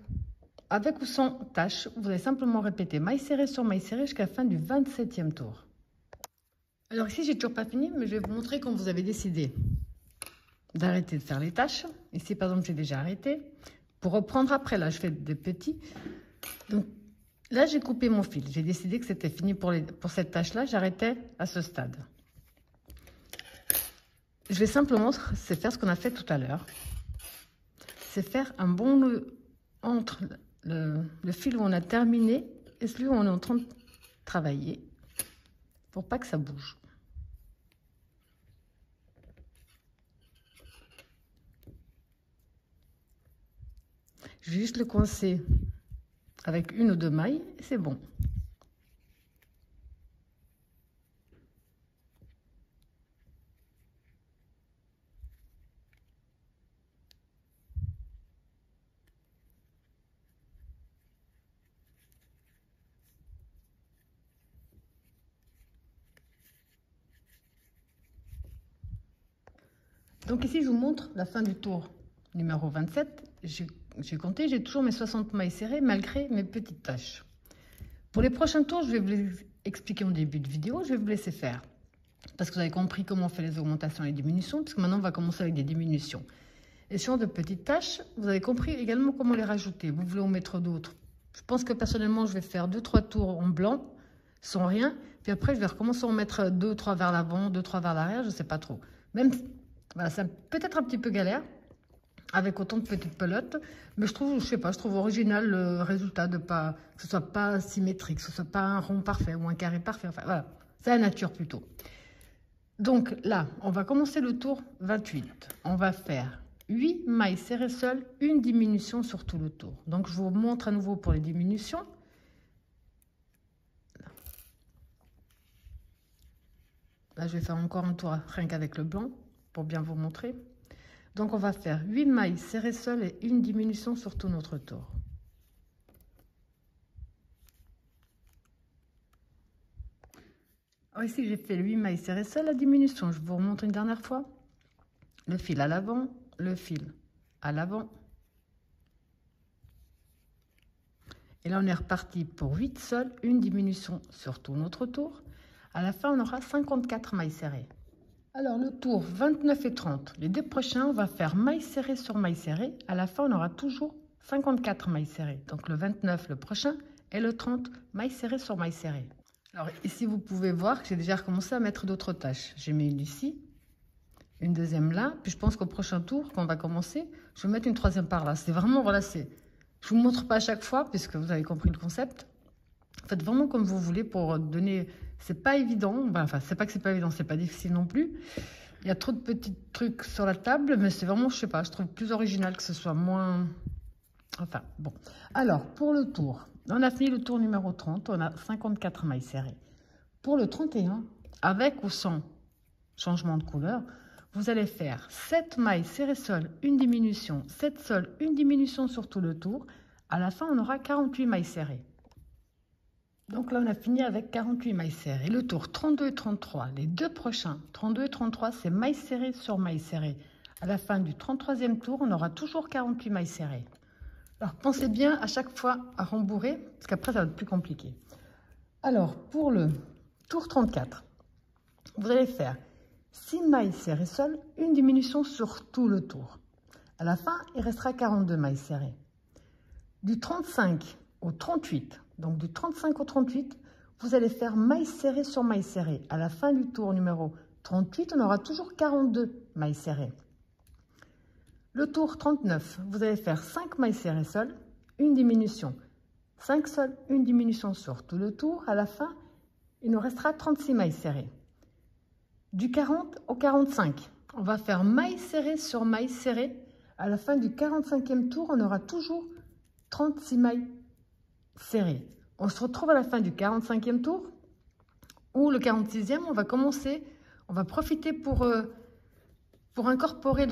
avec ou sans tache, vous allez simplement répéter maille serrée sur maille serrée jusqu'à la fin du 27e tour. Alors ici, j'ai toujours pas fini, mais je vais vous montrer quand vous avez décidé d'arrêter de faire les tâches. Ici, par exemple, j'ai déjà arrêté. Pour reprendre après, là, je fais des petits. Donc, là, j'ai coupé mon fil. J'ai décidé que c'était fini pour cette tâche-là. J'arrêtais à ce stade. Je vais simplement faire ce qu'on a fait tout à l'heure. C'est faire un bon nœud entre le fil où on a terminé et celui où on est en train de travailler pour pas que ça bouge. Je vais juste le coincer avec une ou deux mailles et c'est bon. Donc ici, je vous montre la fin du tour numéro 27. J'ai compté, j'ai toujours mes 60 mailles serrées malgré mes petites taches. Pour les prochains tours, je vais vous les expliquer en début de vidéo. Je vais vous laisser faire. Parce que vous avez compris comment on fait les augmentations et les diminutions. Parce que maintenant, on va commencer avec des diminutions. Et sur de petites taches, vous avez compris également comment les rajouter. Vous voulez en mettre d'autres. Je pense que personnellement, je vais faire 2-3 tours en blanc, sans rien. Puis après, je vais recommencer à en mettre 2-3 vers l'avant, 2-3 vers l'arrière. Je ne sais pas trop. Même, voilà, c'est peut-être un petit peu galère avec autant de petites pelotes, mais je trouve, je sais pas, je trouve original le résultat de pas, que ce soit pas symétrique, que ce soit pas un rond parfait ou un carré parfait, enfin voilà, c'est la nature plutôt. Donc là, on va commencer le tour 28. On va faire 8 mailles serrées seules, une diminution sur tout le tour. Donc je vous montre à nouveau pour les diminutions. Là, je vais faire encore un tour rien qu'avec le blanc pour bien vous montrer. Donc, on va faire 8 mailles serrées seules et une diminution sur tout notre tour. Alors ici, j'ai fait 8 mailles serrées seules, la diminution. Je vous remontre une dernière fois. Le fil à l'avant, le fil à l'avant. Et là, on est reparti pour 8 seules, une diminution sur tout notre tour. À la fin, on aura 54 mailles serrées. Alors, le tour 29 et 30, les deux prochains, on va faire maille serrée sur maille serrée. À la fin, on aura toujours 54 mailles serrées. Donc, le 29, le prochain, et le 30, maille serrée sur maille serrée. Alors, ici, vous pouvez voir que j'ai déjà recommencé à mettre d'autres tâches. J'ai mis une ici, une deuxième là. Puis, je pense qu'au prochain tour, quand on va commencer, je vais mettre une troisième par là. C'est vraiment, voilà, je vous montre pas à chaque fois, puisque vous avez compris le concept. Faites vraiment comme vous voulez pour donner... C'est pas évident, enfin, c'est pas que c'est pas évident, c'est pas difficile non plus. Il y a trop de petits trucs sur la table, mais c'est vraiment, je sais pas, je trouve plus original que ce soit moins... Enfin, bon. Alors, pour le tour, on a fini le tour numéro 30, on a 54 mailles serrées. Pour le 31, avec ou sans changement de couleur, vous allez faire 7 mailles serrées seules, une diminution, 7 seules, une diminution sur tout le tour. À la fin, on aura 48 mailles serrées. Donc là, on a fini avec 48 mailles serrées. Le tour 32 et 33, les deux prochains, 32 et 33, c'est mailles serrées sur mailles serrées. À la fin du 33e tour, on aura toujours 48 mailles serrées. Alors, pensez bien à chaque fois à rembourrer, parce qu'après, ça va être plus compliqué. Alors, pour le tour 34, vous allez faire 6 mailles serrées seules, une diminution sur tout le tour. À la fin, il restera 42 mailles serrées. Du 35 au 38, donc du 35 au 38, vous allez faire maille serrée sur maille serrée. À la fin du tour numéro 38, on aura toujours 42 mailles serrées. Le tour 39, vous allez faire 5 mailles serrées seules, une diminution. 5 seules, une diminution sur tout le tour. À la fin, il nous restera 36 mailles serrées. Du 40 au 45, on va faire maille serrée sur maille serrée. À la fin du 45e tour, on aura toujours 36 mailles serrées. On se retrouve à la fin du 45e tour, ou le 46e, on va commencer, on va profiter pour incorporer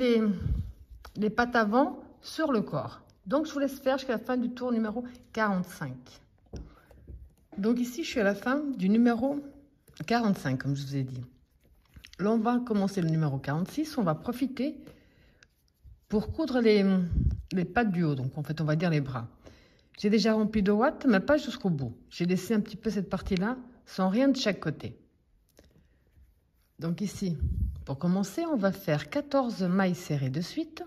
les pattes avant sur le corps. Donc, je vous laisse faire jusqu'à la fin du tour numéro 45. Donc ici, je suis à la fin du numéro 45, comme je vous ai dit. Là, on va commencer le numéro 46. On va profiter pour coudre les pattes du haut. Donc, en fait, on va dire les bras. J'ai déjà rempli de watts, mais pas jusqu'au bout. J'ai laissé un petit peu cette partie-là, sans rien de chaque côté. Donc ici, pour commencer, on va faire 14 mailles serrées de suite.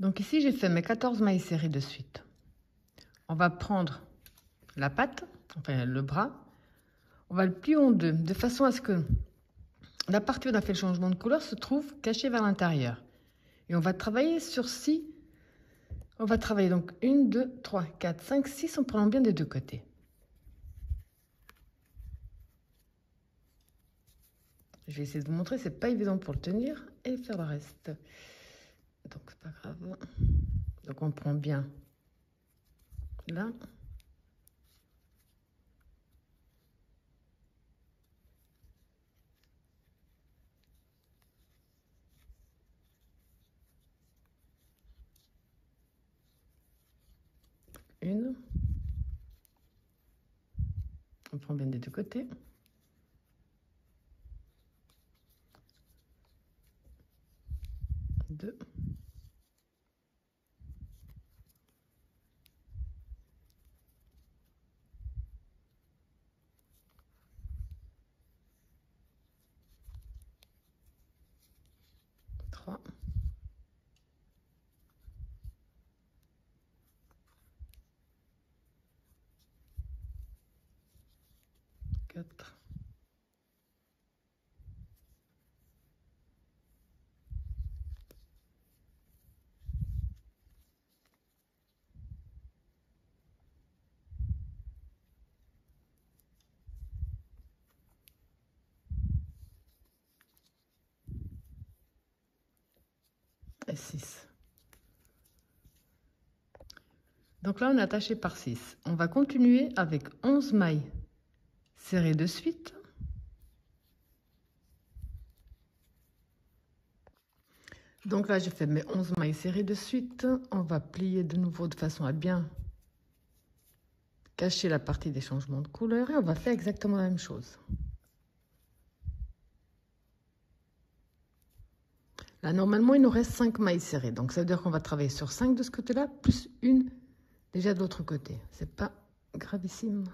Donc ici, j'ai fait mes 14 mailles serrées de suite. On va prendre la patte, enfin le bras, on va le plier en deux, de façon à ce que la partie où on a fait le changement de couleur se trouve cachée vers l'intérieur. Et on va travailler sur 6. On va travailler donc 1, 2, 3, 4, 5, 6 en prenant bien des deux côtés. Je vais essayer de vous montrer, c'est pas évident pour le tenir et faire le reste. Donc c'est pas grave. Donc on prend bien là. Une. On prend bien des deux côtés. Deux. Trois. Quatre. 6. Donc là, on est attaché par 6. On va continuer avec 11 mailles serrées de suite. Donc là, j'ai fait mes 11 mailles serrées de suite. On va plier de nouveau de façon à bien cacher la partie des changements de couleur. Et on va faire exactement la même chose. Là, normalement, il nous reste 5 mailles serrées. Donc, ça veut dire qu'on va travailler sur 5 de ce côté-là, plus une déjà de l'autre côté. C'est pas gravissime.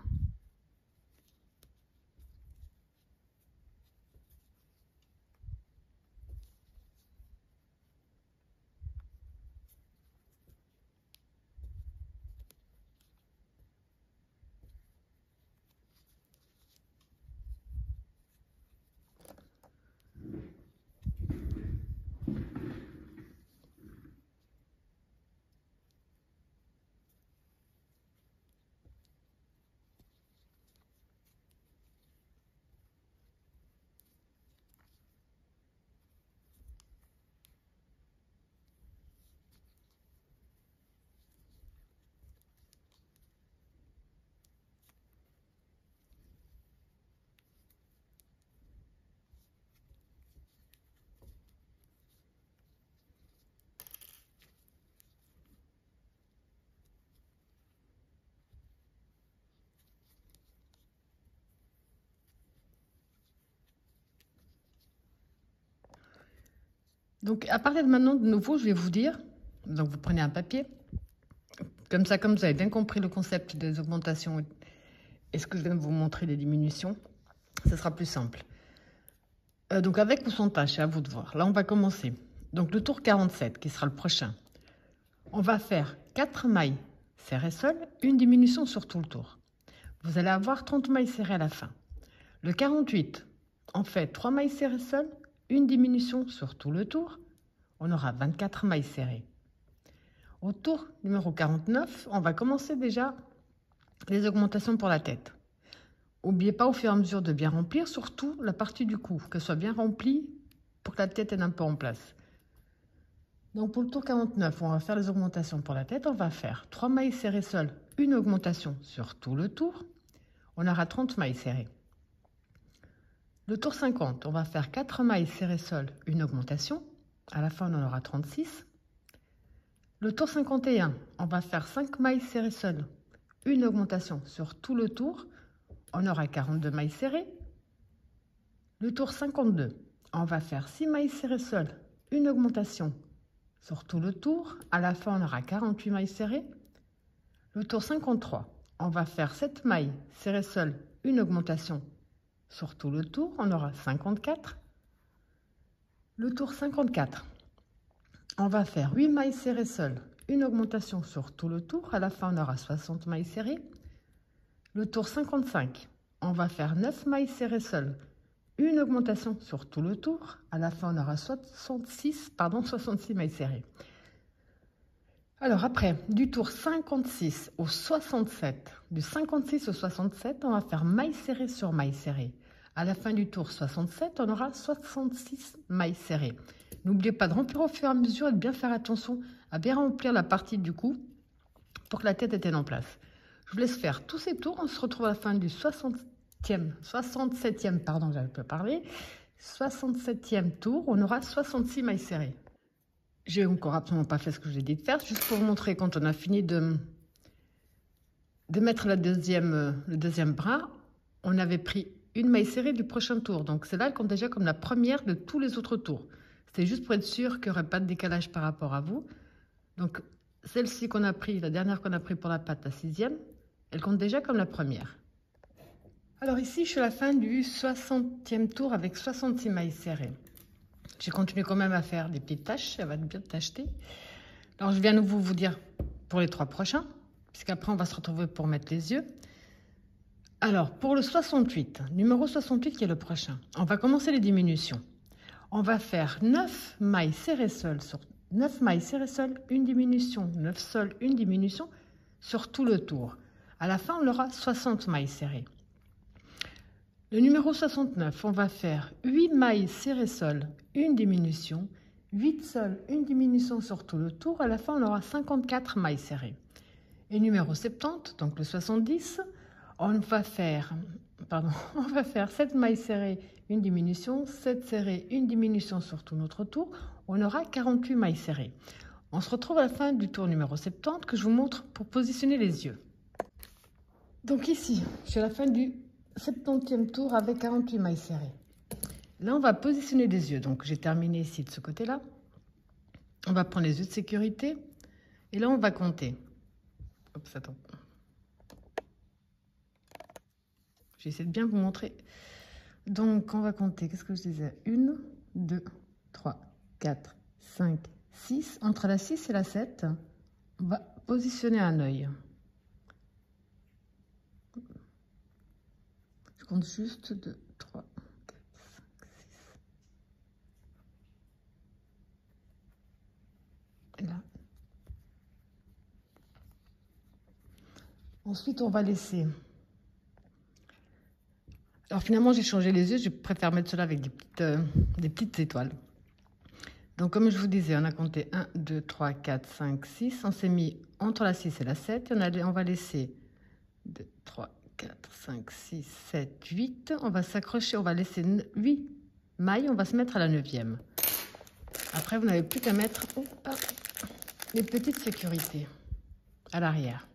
Donc, à partir de maintenant, de nouveau, je vais vous dire, donc vous prenez un papier, comme ça, comme vous avez bien compris le concept des augmentations et ce que je viens de vous montrer, les diminutions, ce sera plus simple. Donc, avec ou sans tâche, c'est à vous de voir. Là, on va commencer. Donc, le tour 47, qui sera le prochain. On va faire 4 mailles serrées seules, une diminution sur tout le tour. Vous allez avoir 30 mailles serrées à la fin. Le 48, on fait 3 mailles serrées seules, une diminution sur tout le tour. On aura 24 mailles serrées. Au tour numéro 49, on va commencer déjà les augmentations pour la tête. N'oubliez pas au fur et à mesure de bien remplir, surtout la partie du cou, que ce soit bien remplie pour que la tête ait un peu en place. Donc pour le tour 49, on va faire les augmentations pour la tête. On va faire 3 mailles serrées seules, une augmentation sur tout le tour. On aura 30 mailles serrées. Le tour 50, on va faire 4 mailles serrées seules, une augmentation. À la fin, on en aura 36. Le tour 51, on va faire 5 mailles serrées seules, une augmentation sur tout le tour. On aura 42 mailles serrées. Le tour 52, on va faire 6 mailles serrées seules, une augmentation sur tout le tour. À la fin, on aura 48 mailles serrées. Le tour 53, on va faire 7 mailles serrées seules, une augmentation sur tout le tour. On aura 54. Le tour 54, on va faire 8 mailles serrées seules, une augmentation sur tout le tour. À la fin, on aura 60 mailles serrées. Le tour 55, on va faire 9 mailles serrées seules, une augmentation sur tout le tour. À la fin, on aura 66 mailles serrées. Alors après, du tour 56 au 67, du 56 au 67, on va faire maille serrée sur maille serrée. À la fin du tour 67, on aura 66 mailles serrées. N'oubliez pas de remplir au fur et à mesure et de bien faire attention à bien remplir la partie du cou pour que la tête était en place. Je vous laisse faire tous ces tours. On se retrouve à la fin du 67e, pardon, j'avais pas parlé. 67e tour, on aura 66 mailles serrées. J'ai encore absolument pas fait ce que j'ai dit de faire, juste pour vous montrer quand on a fini de mettre le deuxième bras, on avait pris une maille serrée du prochain tour. Donc celle-là, elle compte déjà comme la première de tous les autres tours. C'était juste pour être sûr qu'il n'y aurait pas de décalage par rapport à vous. Donc celle-ci qu'on a pris, la dernière qu'on a pris pour la patte, la 6e, elle compte déjà comme la première. Alors ici, je suis à la fin du 60e tour avec 66 mailles serrées. J'ai continué quand même à faire des petites taches, ça va être bien tacheté. Alors je viens de vous dire pour les 3 prochains, puisqu'après on va se retrouver pour mettre les yeux. Alors pour le 68, numéro 68 qui est le prochain, on va commencer les diminutions. On va faire 9 mailles serrées seules sur 9 mailles serrées seules, une diminution, 9 seules, une diminution sur tout le tour. À la fin, on aura 60 mailles serrées. Le numéro 69, on va faire 8 mailles serrées seules, une diminution, 8 seules, une diminution sur tout le tour. À la fin, on aura 54 mailles serrées. Et numéro 70, donc le 70, on va faire 7 mailles serrées, une diminution, 7 serrées, une diminution sur tout notre tour. On aura 48 mailles serrées. On se retrouve à la fin du tour numéro 70 que je vous montre pour positionner les yeux. Donc ici, je suis à la fin du 70e tour avec 48 mailles serrées. Là, on va positionner les yeux. Donc, j'ai terminé ici de ce côté-là. On va prendre les yeux de sécurité. Et là, on va compter. Oups, attends. J'essaie de bien vous montrer. Donc, on va compter. Qu'est-ce que je disais? 1, 2, 3, 4, 5, 6. Entre la 6 et la 7, on va positionner un œil. Je compte juste 2, 3, 4, 5, 6. Et là. Ensuite, on va laisser. Alors finalement, j'ai changé les yeux. Je préfère mettre cela avec des petites étoiles. Donc comme je vous disais, on a compté 1, 2, 3, 4, 5, 6. On s'est mis entre la 6 et la 7. On va laisser 2, 3, 4, 5, 6, 7, 8. On va s'accrocher, on va laisser 8 mailles. On va se mettre à la 9e. Après, vous n'avez plus qu'à mettre les petites sécurités à l'arrière.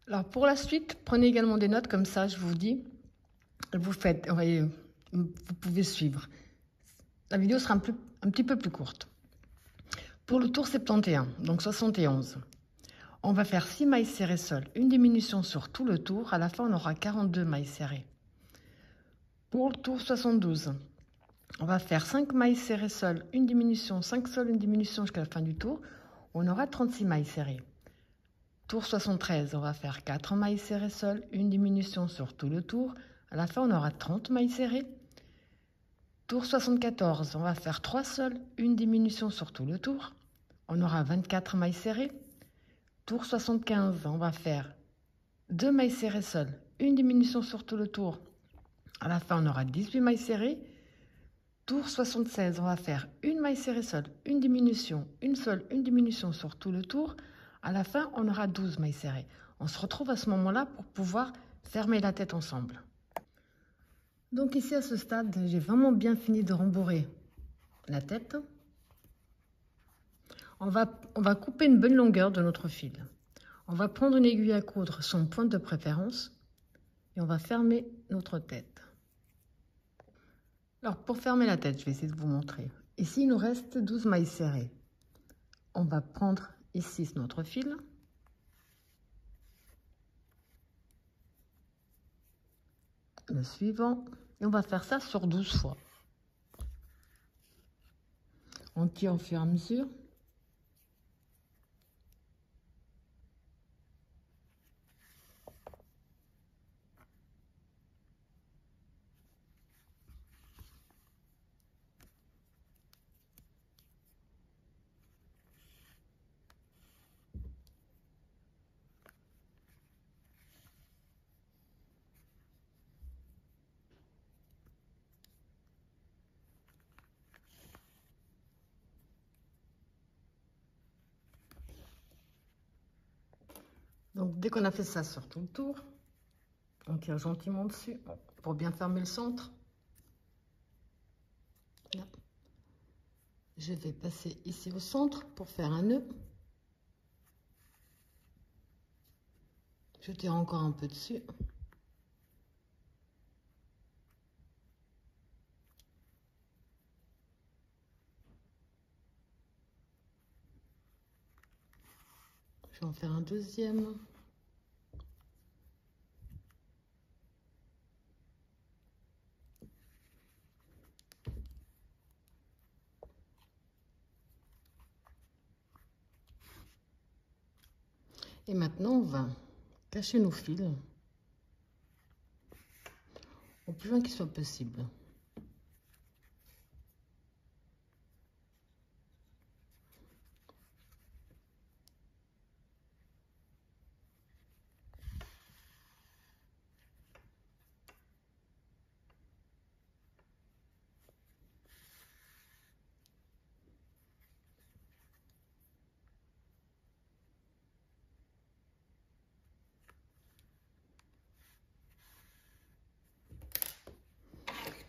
Alors pour la suite, prenez également des notes comme ça, je vous dis. Vous faites, vous pouvez suivre. La vidéo sera un petit peu plus courte. Pour le tour 71, donc 71, on va faire 6 mailles serrées seules, une diminution sur tout le tour. À la fin, on aura 42 mailles serrées. Pour le tour 72, on va faire 5 mailles serrées seules, une diminution, 5 seules, une diminution jusqu'à la fin du tour. On aura 36 mailles serrées. Tour 73, on va faire 4 mailles serrées seules, une diminution sur tout le tour. À la fin, on aura 30 mailles serrées. Tour 74, on va faire 3 seules, une diminution sur tout le tour. On aura 24 mailles serrées. Tour 75, on va faire 2 mailles serrées seules, une diminution sur tout le tour. À la fin, on aura 18 mailles serrées. Tour 76, on va faire une maille serrée seule, une diminution, une seule, une diminution sur tout le tour. À la fin, on aura 12 mailles serrées. On se retrouve à ce moment-là pour pouvoir fermer la tête ensemble. Donc ici, à ce stade, j'ai vraiment bien fini de rembourrer la tête. On va couper une bonne longueur de notre fil. On va prendre une aiguille à coudre, son point de préférence, et on va fermer notre tête. Alors pour fermer la tête, je vais essayer de vous montrer. Ici, il nous reste 12 mailles serrées. On va prendre ici notre fil. Le suivant. Et on va faire ça sur 12 fois. On tire au fur et à mesure. Donc, dès qu'on a fait ça sur tout le tour, on tire gentiment dessus pour bien fermer le centre. Là. Je vais passer ici au centre pour faire un nœud. Je tire encore un peu dessus. Je vais en faire un deuxième. Et maintenant, on va cacher nos fils au plus loin qu'il soit possible.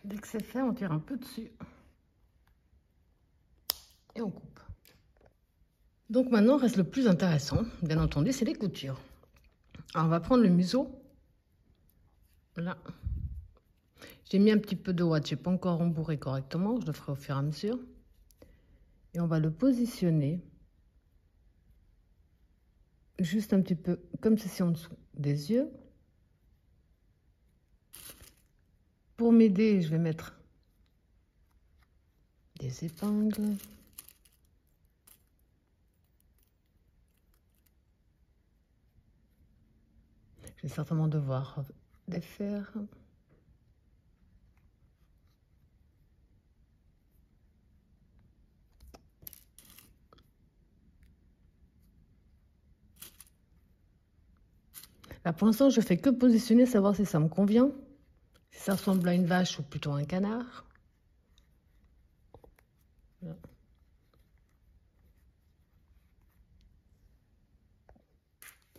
Dès que c'est fait, on tire un peu dessus et on coupe. Donc maintenant, reste le plus intéressant, bien entendu, c'est les coutures. Alors, on va prendre le museau. Là. J'ai mis un petit peu de ouate, je n'ai pas encore rembourré correctement, je le ferai au fur et à mesure. Et on va le positionner juste un petit peu comme ceci en dessous des yeux. Pour m'aider, je vais mettre des épingles. Je vais certainement devoir les faire. Là, pour l'instant, je fais que positionner, savoir si ça me convient. Si ça ressemble à une vache ou plutôt à un canard. Là.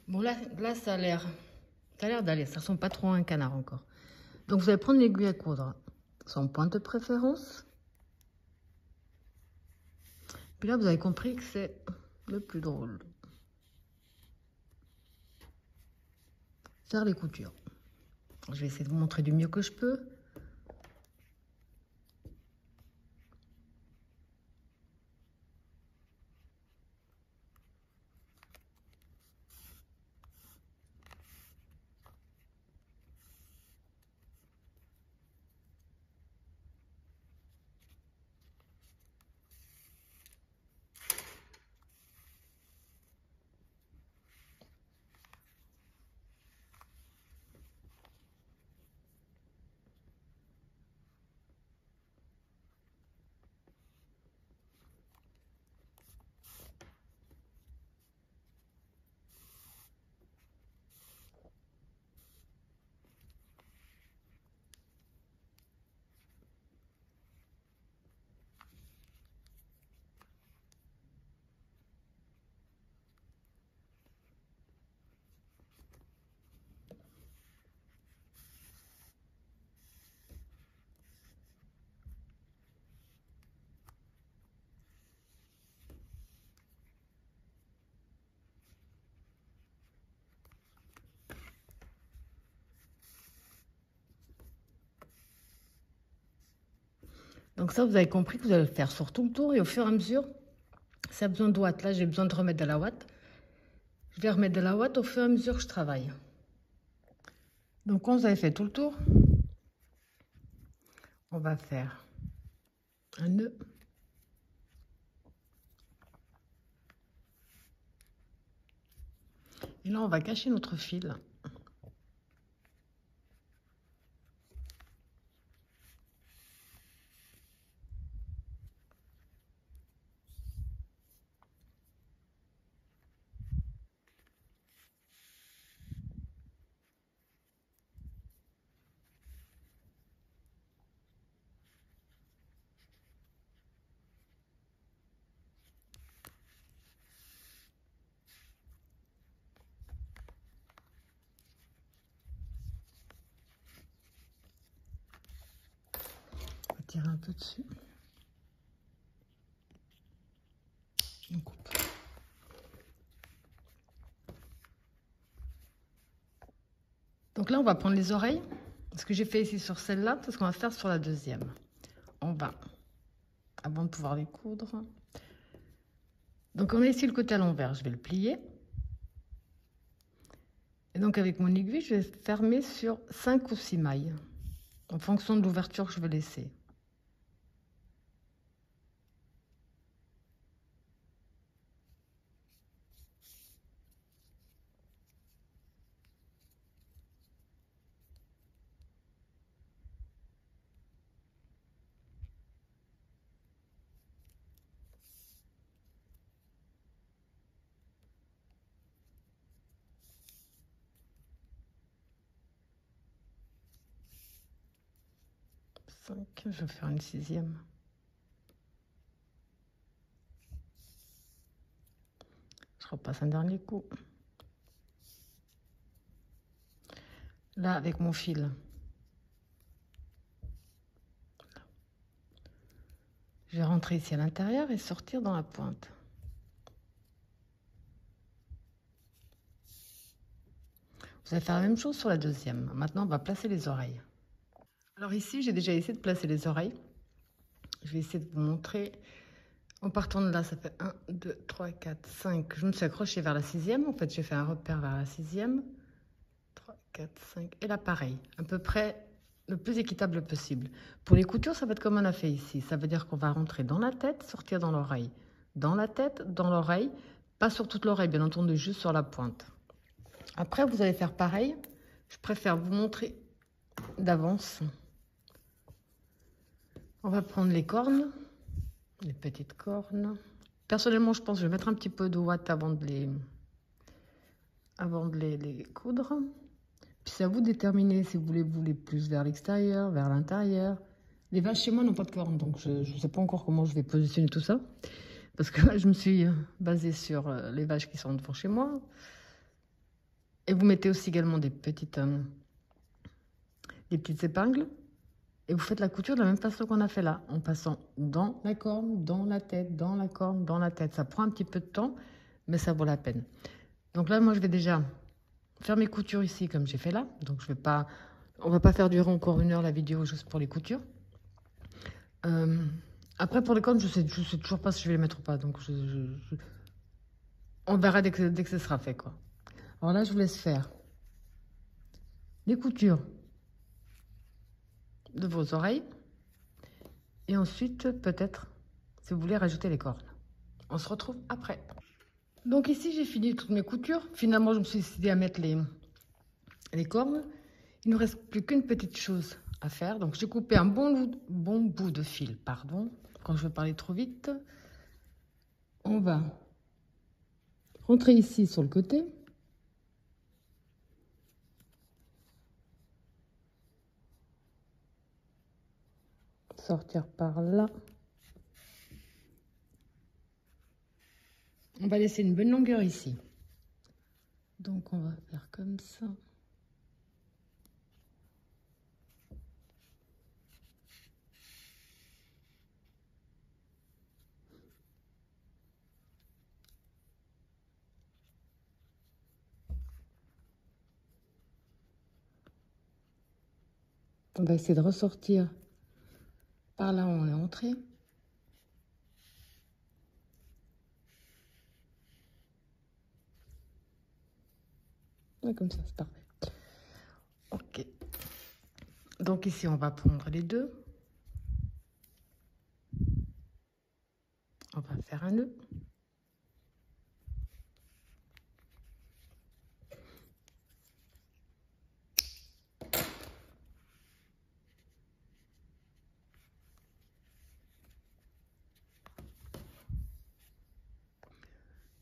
Bon, là ça a l'air d'aller. Ça ressemble pas trop à un canard encore. Donc, vous allez prendre l'aiguille à coudre, son point de préférence. Puis là, vous avez compris que c'est le plus drôle. faire les coutures. Je vais essayer de vous montrer du mieux que je peux. Donc ça, vous avez compris que vous allez le faire sur tout le tour et au fur et à mesure, si y a besoin de ouate, là j'ai besoin de remettre de la ouate. Je vais remettre de la ouate au fur et à mesure que je travaille. Donc quand vous avez fait tout le tour, on va faire un nœud. Et là, on va cacher notre fil. On va tirer un peu dessus. On coupe. Donc là, on va prendre les oreilles. Ce que j'ai fait ici sur celle-là, c'est ce qu'on va faire sur la deuxième. On va, avant de pouvoir les coudre. Donc on a ici le côté à l'envers, je vais le plier. Et donc avec mon aiguille, je vais fermer sur 5 ou 6 mailles, en fonction de l'ouverture que je veux laisser. Je vais faire une 6e. Je repasse un dernier coup. Là, avec mon fil, je vais rentrer ici à l'intérieur et sortir dans la pointe. Vous allez faire la même chose sur la deuxième. Maintenant, on va placer les oreilles. Alors ici, j'ai déjà essayé de placer les oreilles. Je vais essayer de vous montrer. En partant de là, ça fait 1, 2, 3, 4, 5. Je me suis accrochée vers la 6e. En fait, j'ai fait un repère vers la 6e. 3, 4, 5. Et là, pareil. À peu près le plus équitable possible. Pour les coutures, ça va être comme on a fait ici. Ça veut dire qu'on va rentrer dans la tête, sortir dans l'oreille. Dans la tête, dans l'oreille. Pas sur toute l'oreille, bien entendu, juste sur la pointe. Après, vous allez faire pareil. Je préfère vous montrer d'avance. On va prendre les cornes, les petites cornes. Personnellement, je pense que je vais mettre un petit peu de ouate avant de les coudre. Puis c'est à vous de déterminer si vous voulez plus vers l'extérieur, vers l'intérieur. Les vaches chez moi n'ont pas de cornes, donc je ne sais pas encore comment je vais positionner tout ça. Parce que là, je me suis basée sur les vaches qui sont devant chez moi. Et vous mettez aussi également des petites épingles. Et vous faites la couture de la même façon qu'on a fait là, en passant dans la corne, dans la tête, dans la corne, dans la tête. Ça prend un petit peu de temps, mais ça vaut la peine. Donc là, moi, je vais déjà faire mes coutures ici comme j'ai fait là. Donc on va pas faire durer encore 1 heure la vidéo juste pour les coutures. Après pour les cornes, je sais toujours pas si je vais les mettre ou pas. Donc on verra dès que ce sera fait, quoi. Alors là, je vous laisse faire les coutures de vos oreilles. Et ensuite, peut-être, si vous voulez, rajouter les cornes. On se retrouve après. Donc ici, j'ai fini toutes mes coutures. Finalement, je me suis décidée à mettre les cornes. Il ne reste plus qu'une petite chose à faire. Donc, j'ai coupé un bon bout de fil, pardon. Quand je vais parler trop vite, on va rentrer ici sur le côté. Sortir par là. On va laisser une bonne longueur ici. Donc, on va faire comme ça. On va essayer de ressortir par là où on est entré. Ouais, comme ça, c'est parfait. Ok. Donc ici, on va prendre les deux. On va faire un nœud.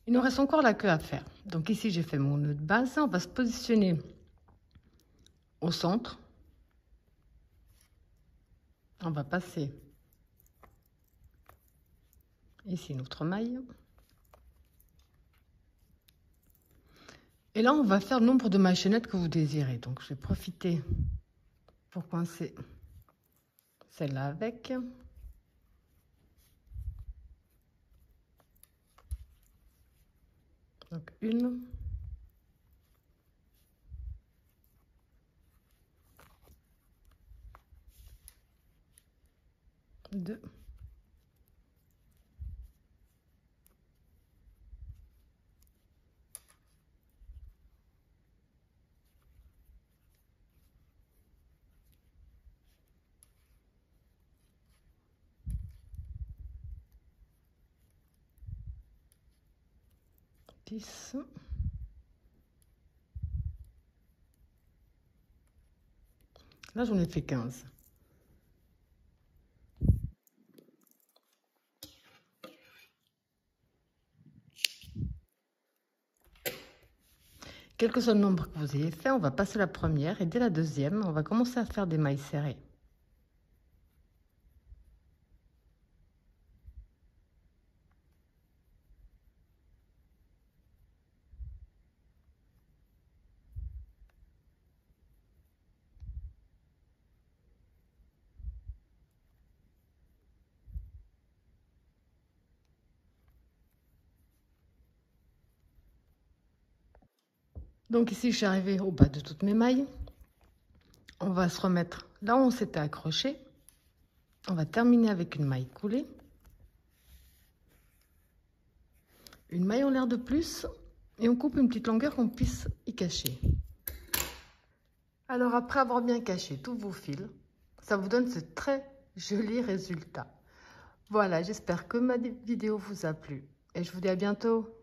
Il nous reste encore la queue à faire. Donc ici, j'ai fait mon nœud de base. On va se positionner au centre. On va passer ici notre maille. Et là, on va faire le nombre de mailles chaînettes que vous désirez. Donc, je vais profiter pour coincer celle-là avec. Donc, 1. 2. 10. Là, j'en ai fait 15. Quel que soit le nombre que vous ayez fait, on va passer la première et dès la deuxième, on va commencer à faire des mailles serrées. Donc ici, je suis arrivée au bas de toutes mes mailles. On va se remettre là où on s'était accroché. On va terminer avec une maille coulée. Une maille en l'air de plus. Et on coupe une petite longueur qu'on puisse y cacher. Alors après avoir bien caché tous vos fils, ça vous donne ce très joli résultat. Voilà, j'espère que ma vidéo vous a plu. Et je vous dis à bientôt.